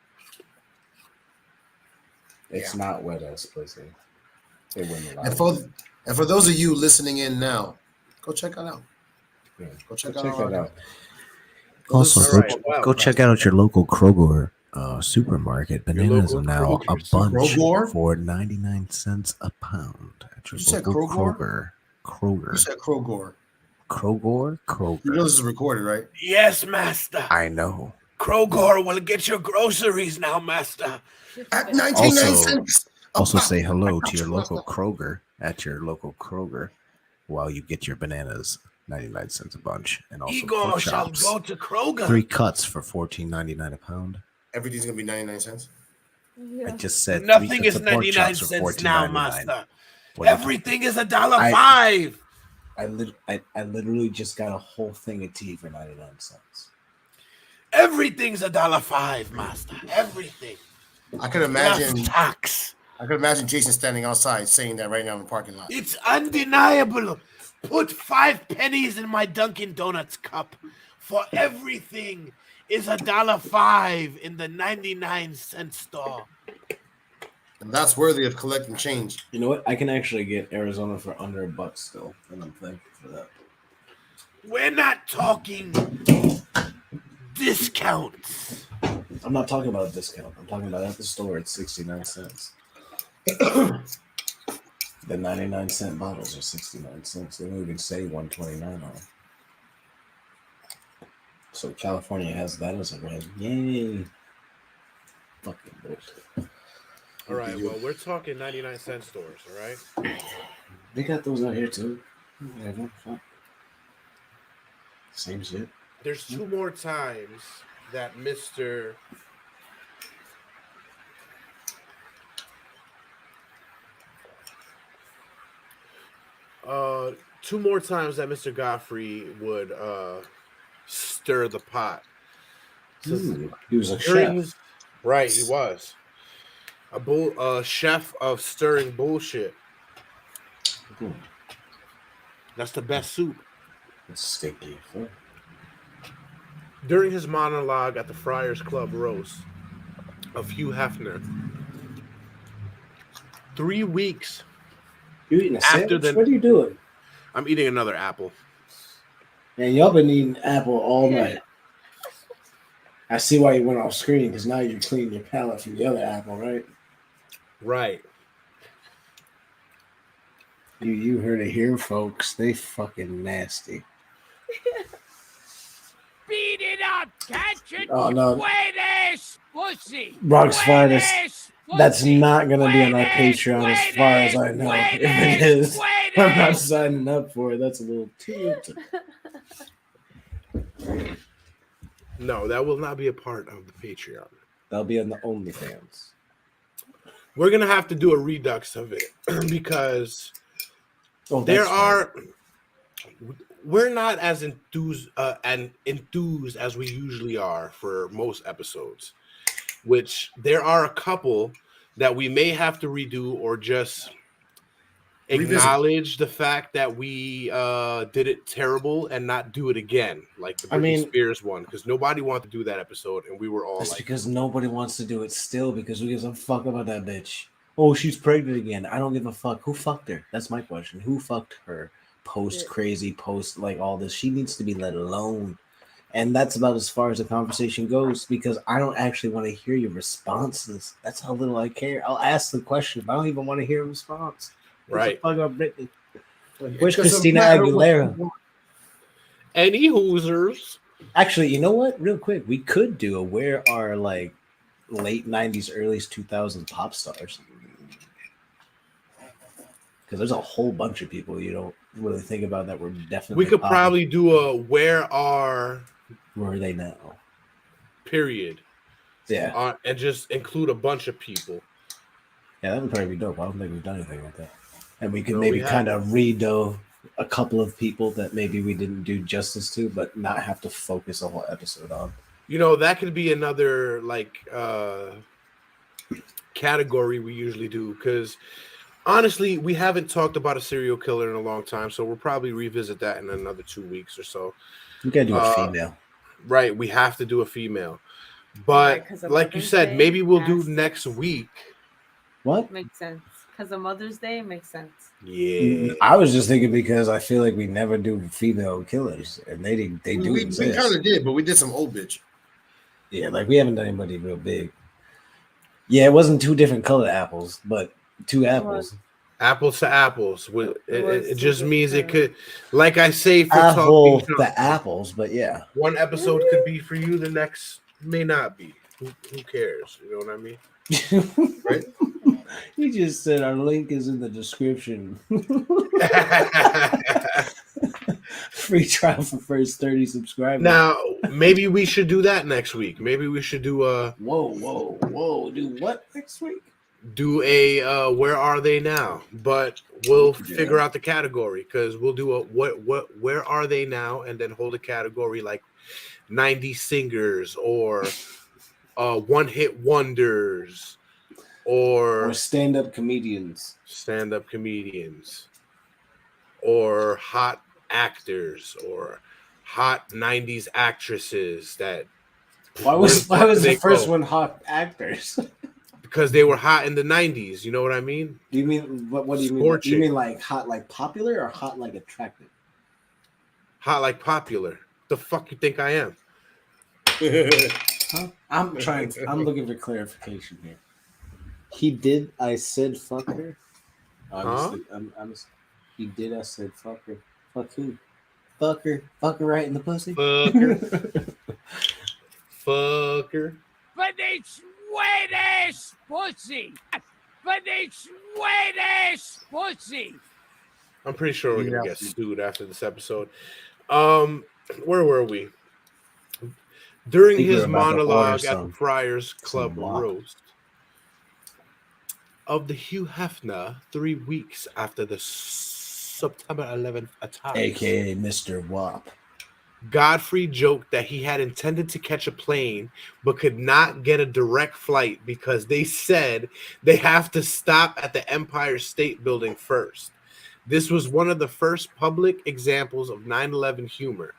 It's not wet ass pussy. It wouldn't allow. And for those of you listening in now, go check it out. Yeah. Go check that out. Also, go check out your local Kroger supermarket. Bananas are now a bunch for 99 cents a pound at your local Kroger. You said Kroger. Krogor? You know this is recorded, right? Yes, master. I know. Kroger will get your groceries now, master. At 99 cents. Also say hello to your local Kroger at your local Kroger while you get your bananas 99 cents a bunch, and also Igor pork shall chops. go to Kroger. 3 cuts for $14.99 a pound. Everything's gonna be 99 cents. I just said Nothing is 3 cuts of pork 99 chops for cents now, $14.99. master. What do you Everything is $1.05. I literally just got a whole thing of tea for 99 cents. Everything's $1.05, master. Everything. I could imagine Plus tax. I could imagine Jason standing outside saying that right now in the parking lot. It's undeniable. Put 5 pennies in my Dunkin' Donuts cup. For everything is $1.05 in the 99-cent store. And that's worthy of collecting change. You know what? I can actually get Arizona for under $1 still, and I'm thankful for that. We're not talking discounts. I'm not talking about a discount. I'm talking about at the store it's 69 cents. The 99-cent bottles are 69 cents. They don't even say 129 on them. So California has that as a rate. Yay. Fucking bullshit. All right, well, we're talking 99-cent stores, all right? They got those out here too. Whatever. Fuck. Same shit. There's 2 more times that Mr. Two more times that Mr. Gottfried would stir the pot. He was a chef. Right, he was. A chef of stirring bullshit. That's the best soup. It's sticky. During his monologue at the Friars Club roast of Hugh Hefner, 3 weeks You eating a after sandwich? What are you doing? I'm eating another apple. Man, y'all been eating apple all night. I see why you went off screen, because now you're cleaning your palate from the other apple, right? Right. You heard it here, folks. They fucking nasty. Beat it up, catch it, Oh, no. wet ass pussy. Rock's Wet finest. ass That's pussy. not going to be on our Wet ass, Patreon as wet far as ass, I know. wet If it ass, is, wet I'm not ass. signing up for it. That's a little too... No, that will not be a part of the Patreon. That'll be on the OnlyFans. We're going to have to do a redux of it because That's right. we're not as enthused as we usually are for most episodes, which there are a couple that we may have to redo or just acknowledge the fact that we did it terrible and not do it again, like the Britney Spears one, because nobody wanted to do that episode, and we were all That's like, because nobody wants to do it still, because who gives a fuck about that bitch? Oh, she's pregnant again. I don't give a fuck. Who fucked her? That's my question. Who fucked her? Post crazy, post like all this. She needs to be let alone. And that's about as far as the conversation goes, because I don't actually want to hear your responses. That's how little I care. I'll ask the question, but I don't even want to hear a response. right. Fuck up Britney. Where's Christina Aguilera? Any Hoosers? Actually, you know what? Real quick, we could do a where are like late 90s, early 2000s pop stars. Because there's a whole bunch of people you don't really think about that were definitely. We could popping. probably do a where are they now? Period. Yeah. And just include a bunch of people. Yeah, that would probably be dope. I don't think we've done anything like that. And we could No, maybe we kind of redo a couple of people that maybe we didn't do justice to, but not have to focus a whole episode on. You know, that could be another like category we usually do, because honestly, we haven't talked about a serial killer in a long time, so we'll probably revisit that in another 2 weeks or so. We gotta do a female. Right, we have to do a female. But like you said, maybe we'll do next week. What? Makes sense. Because of Mother's Day, it makes sense. Yeah. I was just thinking because I feel like we never do female killers, and they do We exist. kind of did, but we did some old bitch. Yeah, like we haven't done anybody real big. Yeah, it wasn't 2 different colored apples, but 2 apples. Apples to apples. It just super means it surprised. could, like I say for Apple talking, the apples, but yeah. one episode could be for you, the next may not be. Who cares? You know what I mean? Right? You just said our link is in the description. Free trial for first 30 subscribers. Now, maybe we should do that next week. Maybe we should do a Whoa. Do what next week? where are they now? But we'll figure out the category, because we'll do a where are they now, and then hold a category like 90 singers or one hit wonders or stand-up comedians. Or hot actors or hot 90s actresses that Why was the first one hot actors? because they were hot in the 90s, you know what I mean? Do you mean what do you mean? Scorching. You mean like hot like popular or hot like attractive? Hot like popular. The fuck you think I am? Huh? I'm looking for clarification here. I said fuck her. Obviously, he did. I said fuck her. Fuck who? Fuck her right in the pussy. Fuck her. For the sweetest pussy. For the sweetest pussy. I'm pretty sure we're gonna get sued after this episode. Where were we? During his monologue at the Friars Club roast of the Hugh Hefner 3 weeks after the September 11th attack, aka Mr. Wop, Gottfried joked that he had intended to catch a plane but could not get a direct flight because they said they have to stop at the Empire State Building first. This was one of the first public examples of 9/11 humor.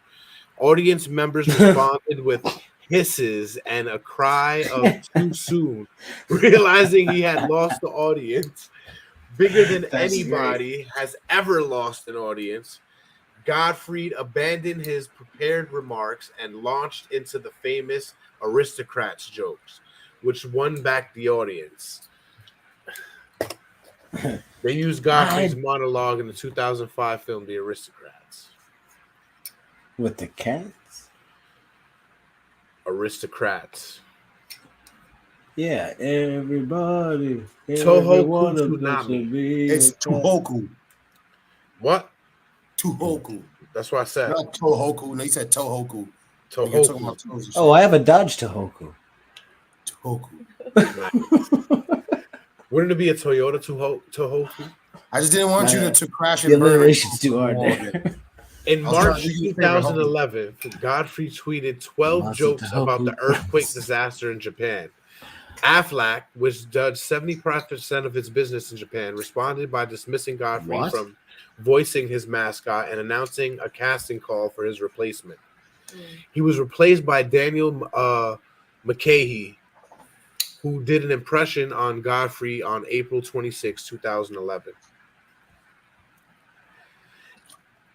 Audience members responded with hisses and a cry of too soon, realizing he had lost the audience. Bigger than anybody has ever lost an audience, Gottfried abandoned his prepared remarks and launched into the famous aristocrats jokes, which won back the audience. They used Gottfried's monologue in the 2005 film The Aristocrats. With the cats? Aristocrats. Yeah, everybody. Tohoku Tsunami. It's Tohoku. What? Tohoku. That's what I said. Not Tohoku. No, you said Tohoku. Tohoku. Oh, I have a Dodge Tohoku. Tohoku. Wouldn't it be a Toyota Tohoku? I just didn't want you to crash The and burn. alliteration's too hard there. In March 2011, Gottfried tweeted 12 jokes about the earthquake disaster in Japan. Aflac, which does 75% of its business in Japan, responded by dismissing Gottfried from voicing his mascot and announcing a casting call for his replacement. He was replaced by Daniel McCahey, who did an impression on Gottfried on April 26, 2011.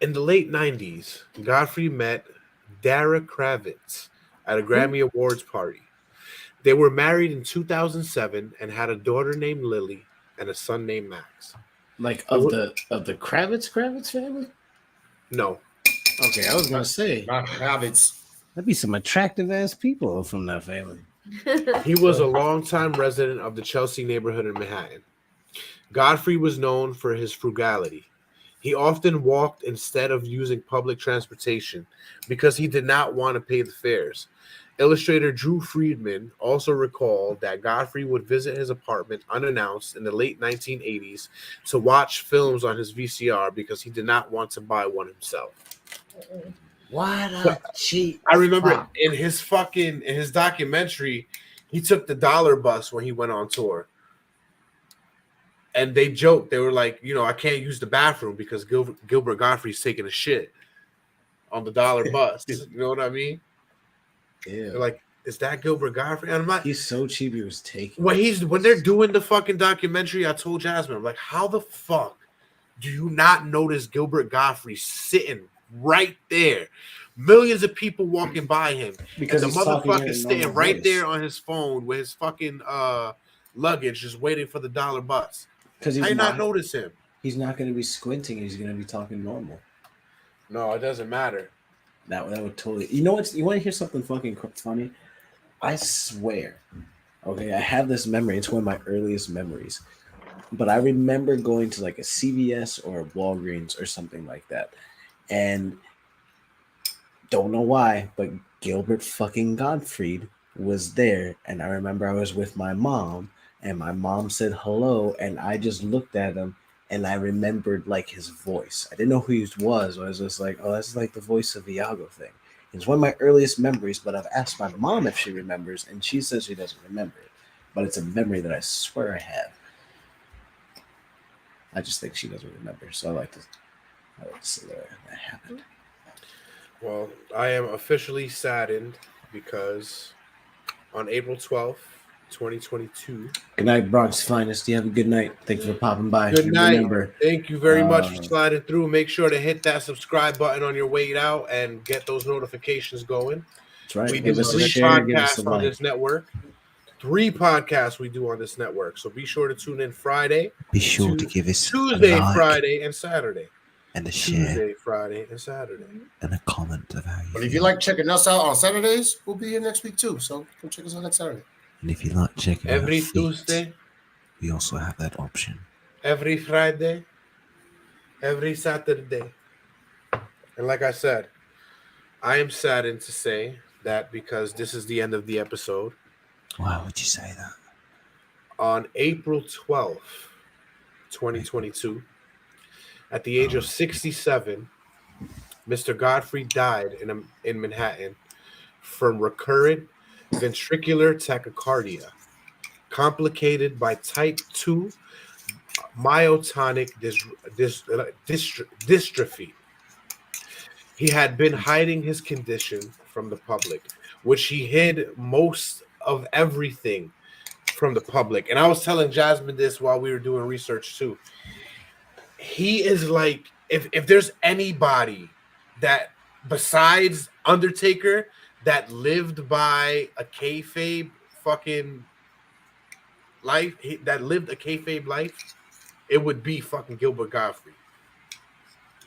In the late 90s, Gottfried met Dara Kravitz at a Grammy Awards party. They were married in 2007 and had a daughter named Lily and a son named Max. Like of the Kravitz family? No. Okay, I was gonna say not Kravitz. That'd be some attractive ass people from that family. He was a longtime resident of the Chelsea neighborhood in Manhattan. Gottfried was known for his frugality. He often walked instead of using public transportation because he did not want to pay the fares. Illustrator Drew Friedman also recalled that Gottfried would visit his apartment unannounced in the late 1980s to watch films on his VCR because he did not want to buy one himself. What a cheap. I remember in his documentary, he took the dollar bus when he went on tour. And they joked, they were like, I can't use the bathroom because Gilbert Gottfried's taking a shit on the dollar bus. You know what I mean? Yeah. They're like, is that Gilbert Gottfried? And I'm like, he's so cheap. He was taking. When they're doing the fucking documentary, I told Jasmine, I'm like, how the fuck do you not notice Gilbert Gottfried sitting right there? Millions of people walking by him because the motherfucker staying right there on his phone with his fucking luggage, just waiting for the dollar bus. Because I not notice him. He's not going to be squinting. He's going to be talking normal. No, it doesn't matter. That would totally. You know what? You want to hear something fucking funny? I swear. Okay, I have this memory. It's one of my earliest memories. But I remember going to like a CVS or a Walgreens or something like that. And don't know why, but Gilbert fucking Gottfried was there. And I remember I was with my mom. And my mom said hello. And I just looked at him. And I remembered like his voice. I didn't know who he was. I was just like, oh, that's like the voice of Iago thing. It's one of my earliest memories, but I've asked my mom if she remembers, and she says she doesn't remember it. But it's a memory that I swear I have. I just think she doesn't remember. So I like to say that happened. Well, I am officially saddened because on April 12th, 2022. Good night, Bronx Finest. You have a good night. Thank you for popping by. Good night. Remember, thank you very much for sliding through. Make sure to hit that subscribe button on your way out and get those notifications going. That's right. We do 3 podcasts on this network. 3 podcasts we do on this network. So be sure to tune in Friday. Be sure to give us Tuesday, a like Friday, and Saturday. And a share. Tuesday, Friday, and Saturday. And a comment of how you But if you like checking us out on Saturdays, we'll be here next week too. So come check us out next Saturday. And if you like checking every out Tuesday, we also have that option. Every Friday, every Saturday. And like I said, I am saddened to say that because this is the end of the episode. Why would you say that? On April 12th, 2022, at the age of 67, Mr. Gottfried died in Manhattan from recurrent ventricular tachycardia, complicated by type 2 myotonic dystrophy. He had been hiding his condition from the public, which he hid most of everything from the public. And I was telling Jasmine this while we were doing research too. He is like, if there's anybody that besides Undertaker that lived by a kayfabe fucking life, that lived a kayfabe life, it would be fucking Gilbert Gottfried.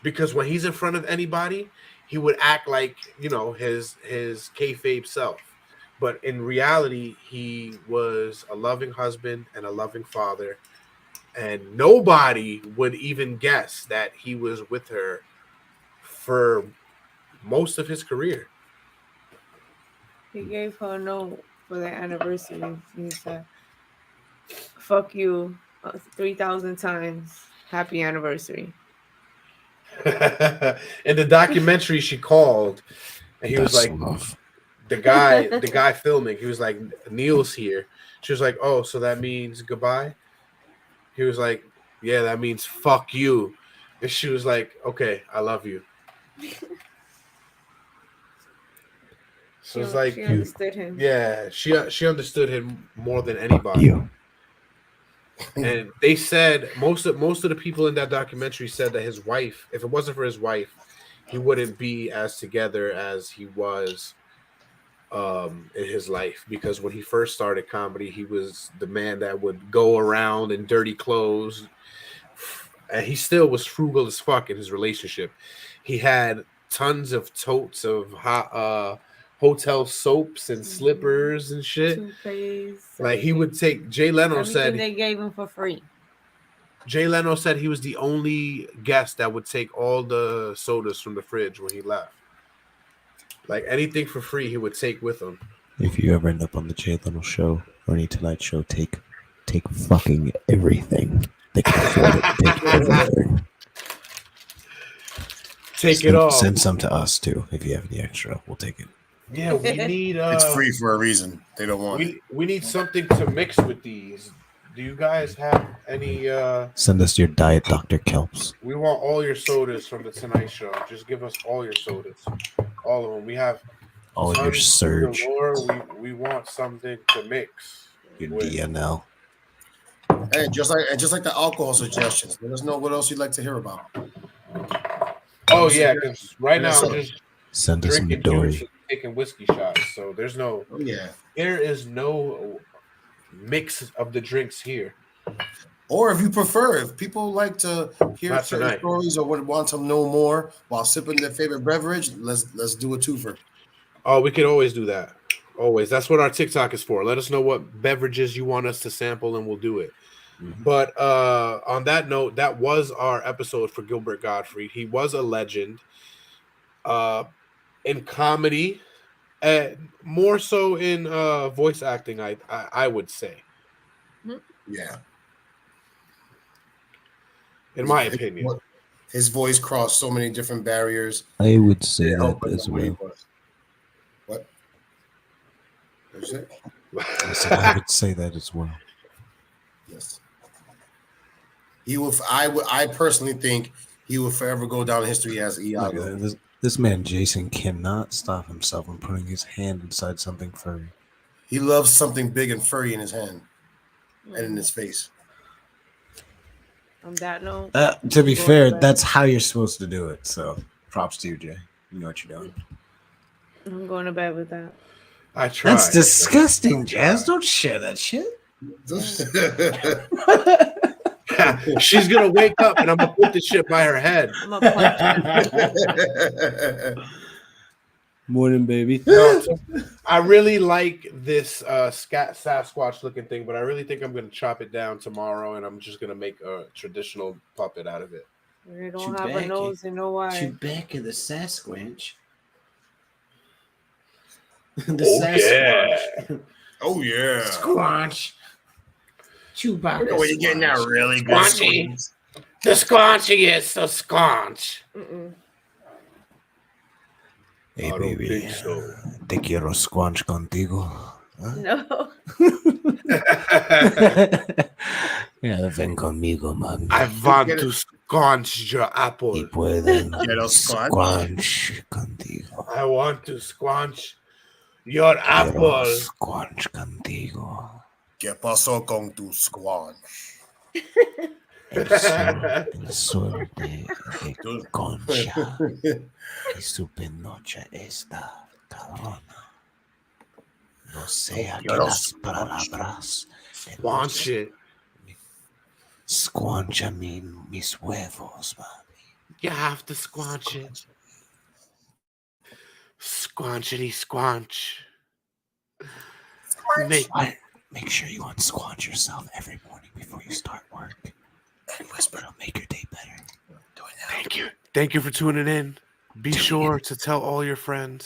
Because when he's in front of anybody, he would act like, you know, his kayfabe self. But in reality, he was a loving husband and a loving father. And nobody would even guess that he was with her for most of his career. He gave her a note for their anniversary. He said, fuck you 3,000 times. Happy anniversary. In the documentary, she called and he was like, the guy filming, he was like, Neil's here. She was like, oh, so that means goodbye? He was like, yeah, that means fuck you. And she was like, okay, I love you. So it's like, she understood him. Yeah, she understood him more than anybody. And they said most of the people in that documentary said that his wife, if it wasn't for his wife, he wouldn't be as together as he was in his life. Because when he first started comedy, he was the man that would go around in dirty clothes, and he still was frugal as fuck in his relationship. He had tons of totes of hotel soaps and slippers and shit. Toothpaste, like he would take. Jay Leno said they gave him for free. Jay Leno said he was the only guest that would take all the sodas from the fridge when he left. Like anything for free, he would take with him. If you ever end up on the Jay Leno show or any Tonight Show, take fucking everything. They can afford it. Take everything. Take it all. Send some to us too. If you have any extra, we'll take it. Yeah, we need. It's free for a reason. They don't want it. We need something to mix with these. Do you guys have any? Send us your Diet Dr. Kelps. We want all your sodas from the Tonight Show. Just give us all your sodas, all of them. We have all your Surge. We want something to mix. Your DNL. Hey, just like the alcohol suggestions. Let us know what else you'd like to hear about. Oh yeah, because right now I'm just send us some Midori. Taking whiskey shots, so there's no. Yeah. There is no mix of the drinks here. Or if you prefer, if people like to hear Not certain tonight. stories or would want to know more while sipping their favorite beverage, let's do a twofer. Oh, we could always do that. Always. That's what our TikTok is for. Let us know what beverages you want us to sample, and we'll do it. But on that note, that was our episode for Gilbert Gottfried. He was a legend in comedy, more so in voice acting, I would say. Yeah. In my opinion. His voice crossed so many different barriers. I would say that as well. What? What you say? I would say that as well. Yes. He will. I personally think he will forever go down in history as Iago. This man Jason cannot stop himself from putting his hand inside something furry. He loves something big and furry in his hand and in his face. On that note, To be fair, that's how you're supposed to do it. So props to you, Jay. You know what you're doing. I'm going to bed with that. I tried. That's disgusting, Jazz. Don't share that shit. She's gonna wake up and I'm gonna put this shit by her head. I'm gonna punch her. Morning, baby. No, I really like this Sasquatch looking thing, but I really think I'm gonna chop it down tomorrow, and I'm just gonna make a traditional puppet out of it. They don't have a nose and no eye. Chewbacca the Sasquatch. Yeah. Oh yeah. Squanch. Chewbacca. Well, you're getting that really good. Squanchy. The squanchy is so squanch. Hey, I don't baby. think so. Te quiero squanch contigo. No. Yeah, ven conmigo, mami. I want to squanch your apple. Y pueden Quiero squanch. squanch contigo. I want to squanch your apple. Quiero squanch contigo. ¿Qué pasó con tu squanch? El sol de concha y su penocha está cabrona. No sea que las palabras Squanch it. squancha mis huevos, mami. You have to squanch it. Squanchity squanch. Make sure you unsquanch yourself every morning before you start work. And whisper, it'll make your day better. Thank you. Thank you for tuning in. Be sure to tell all your friends.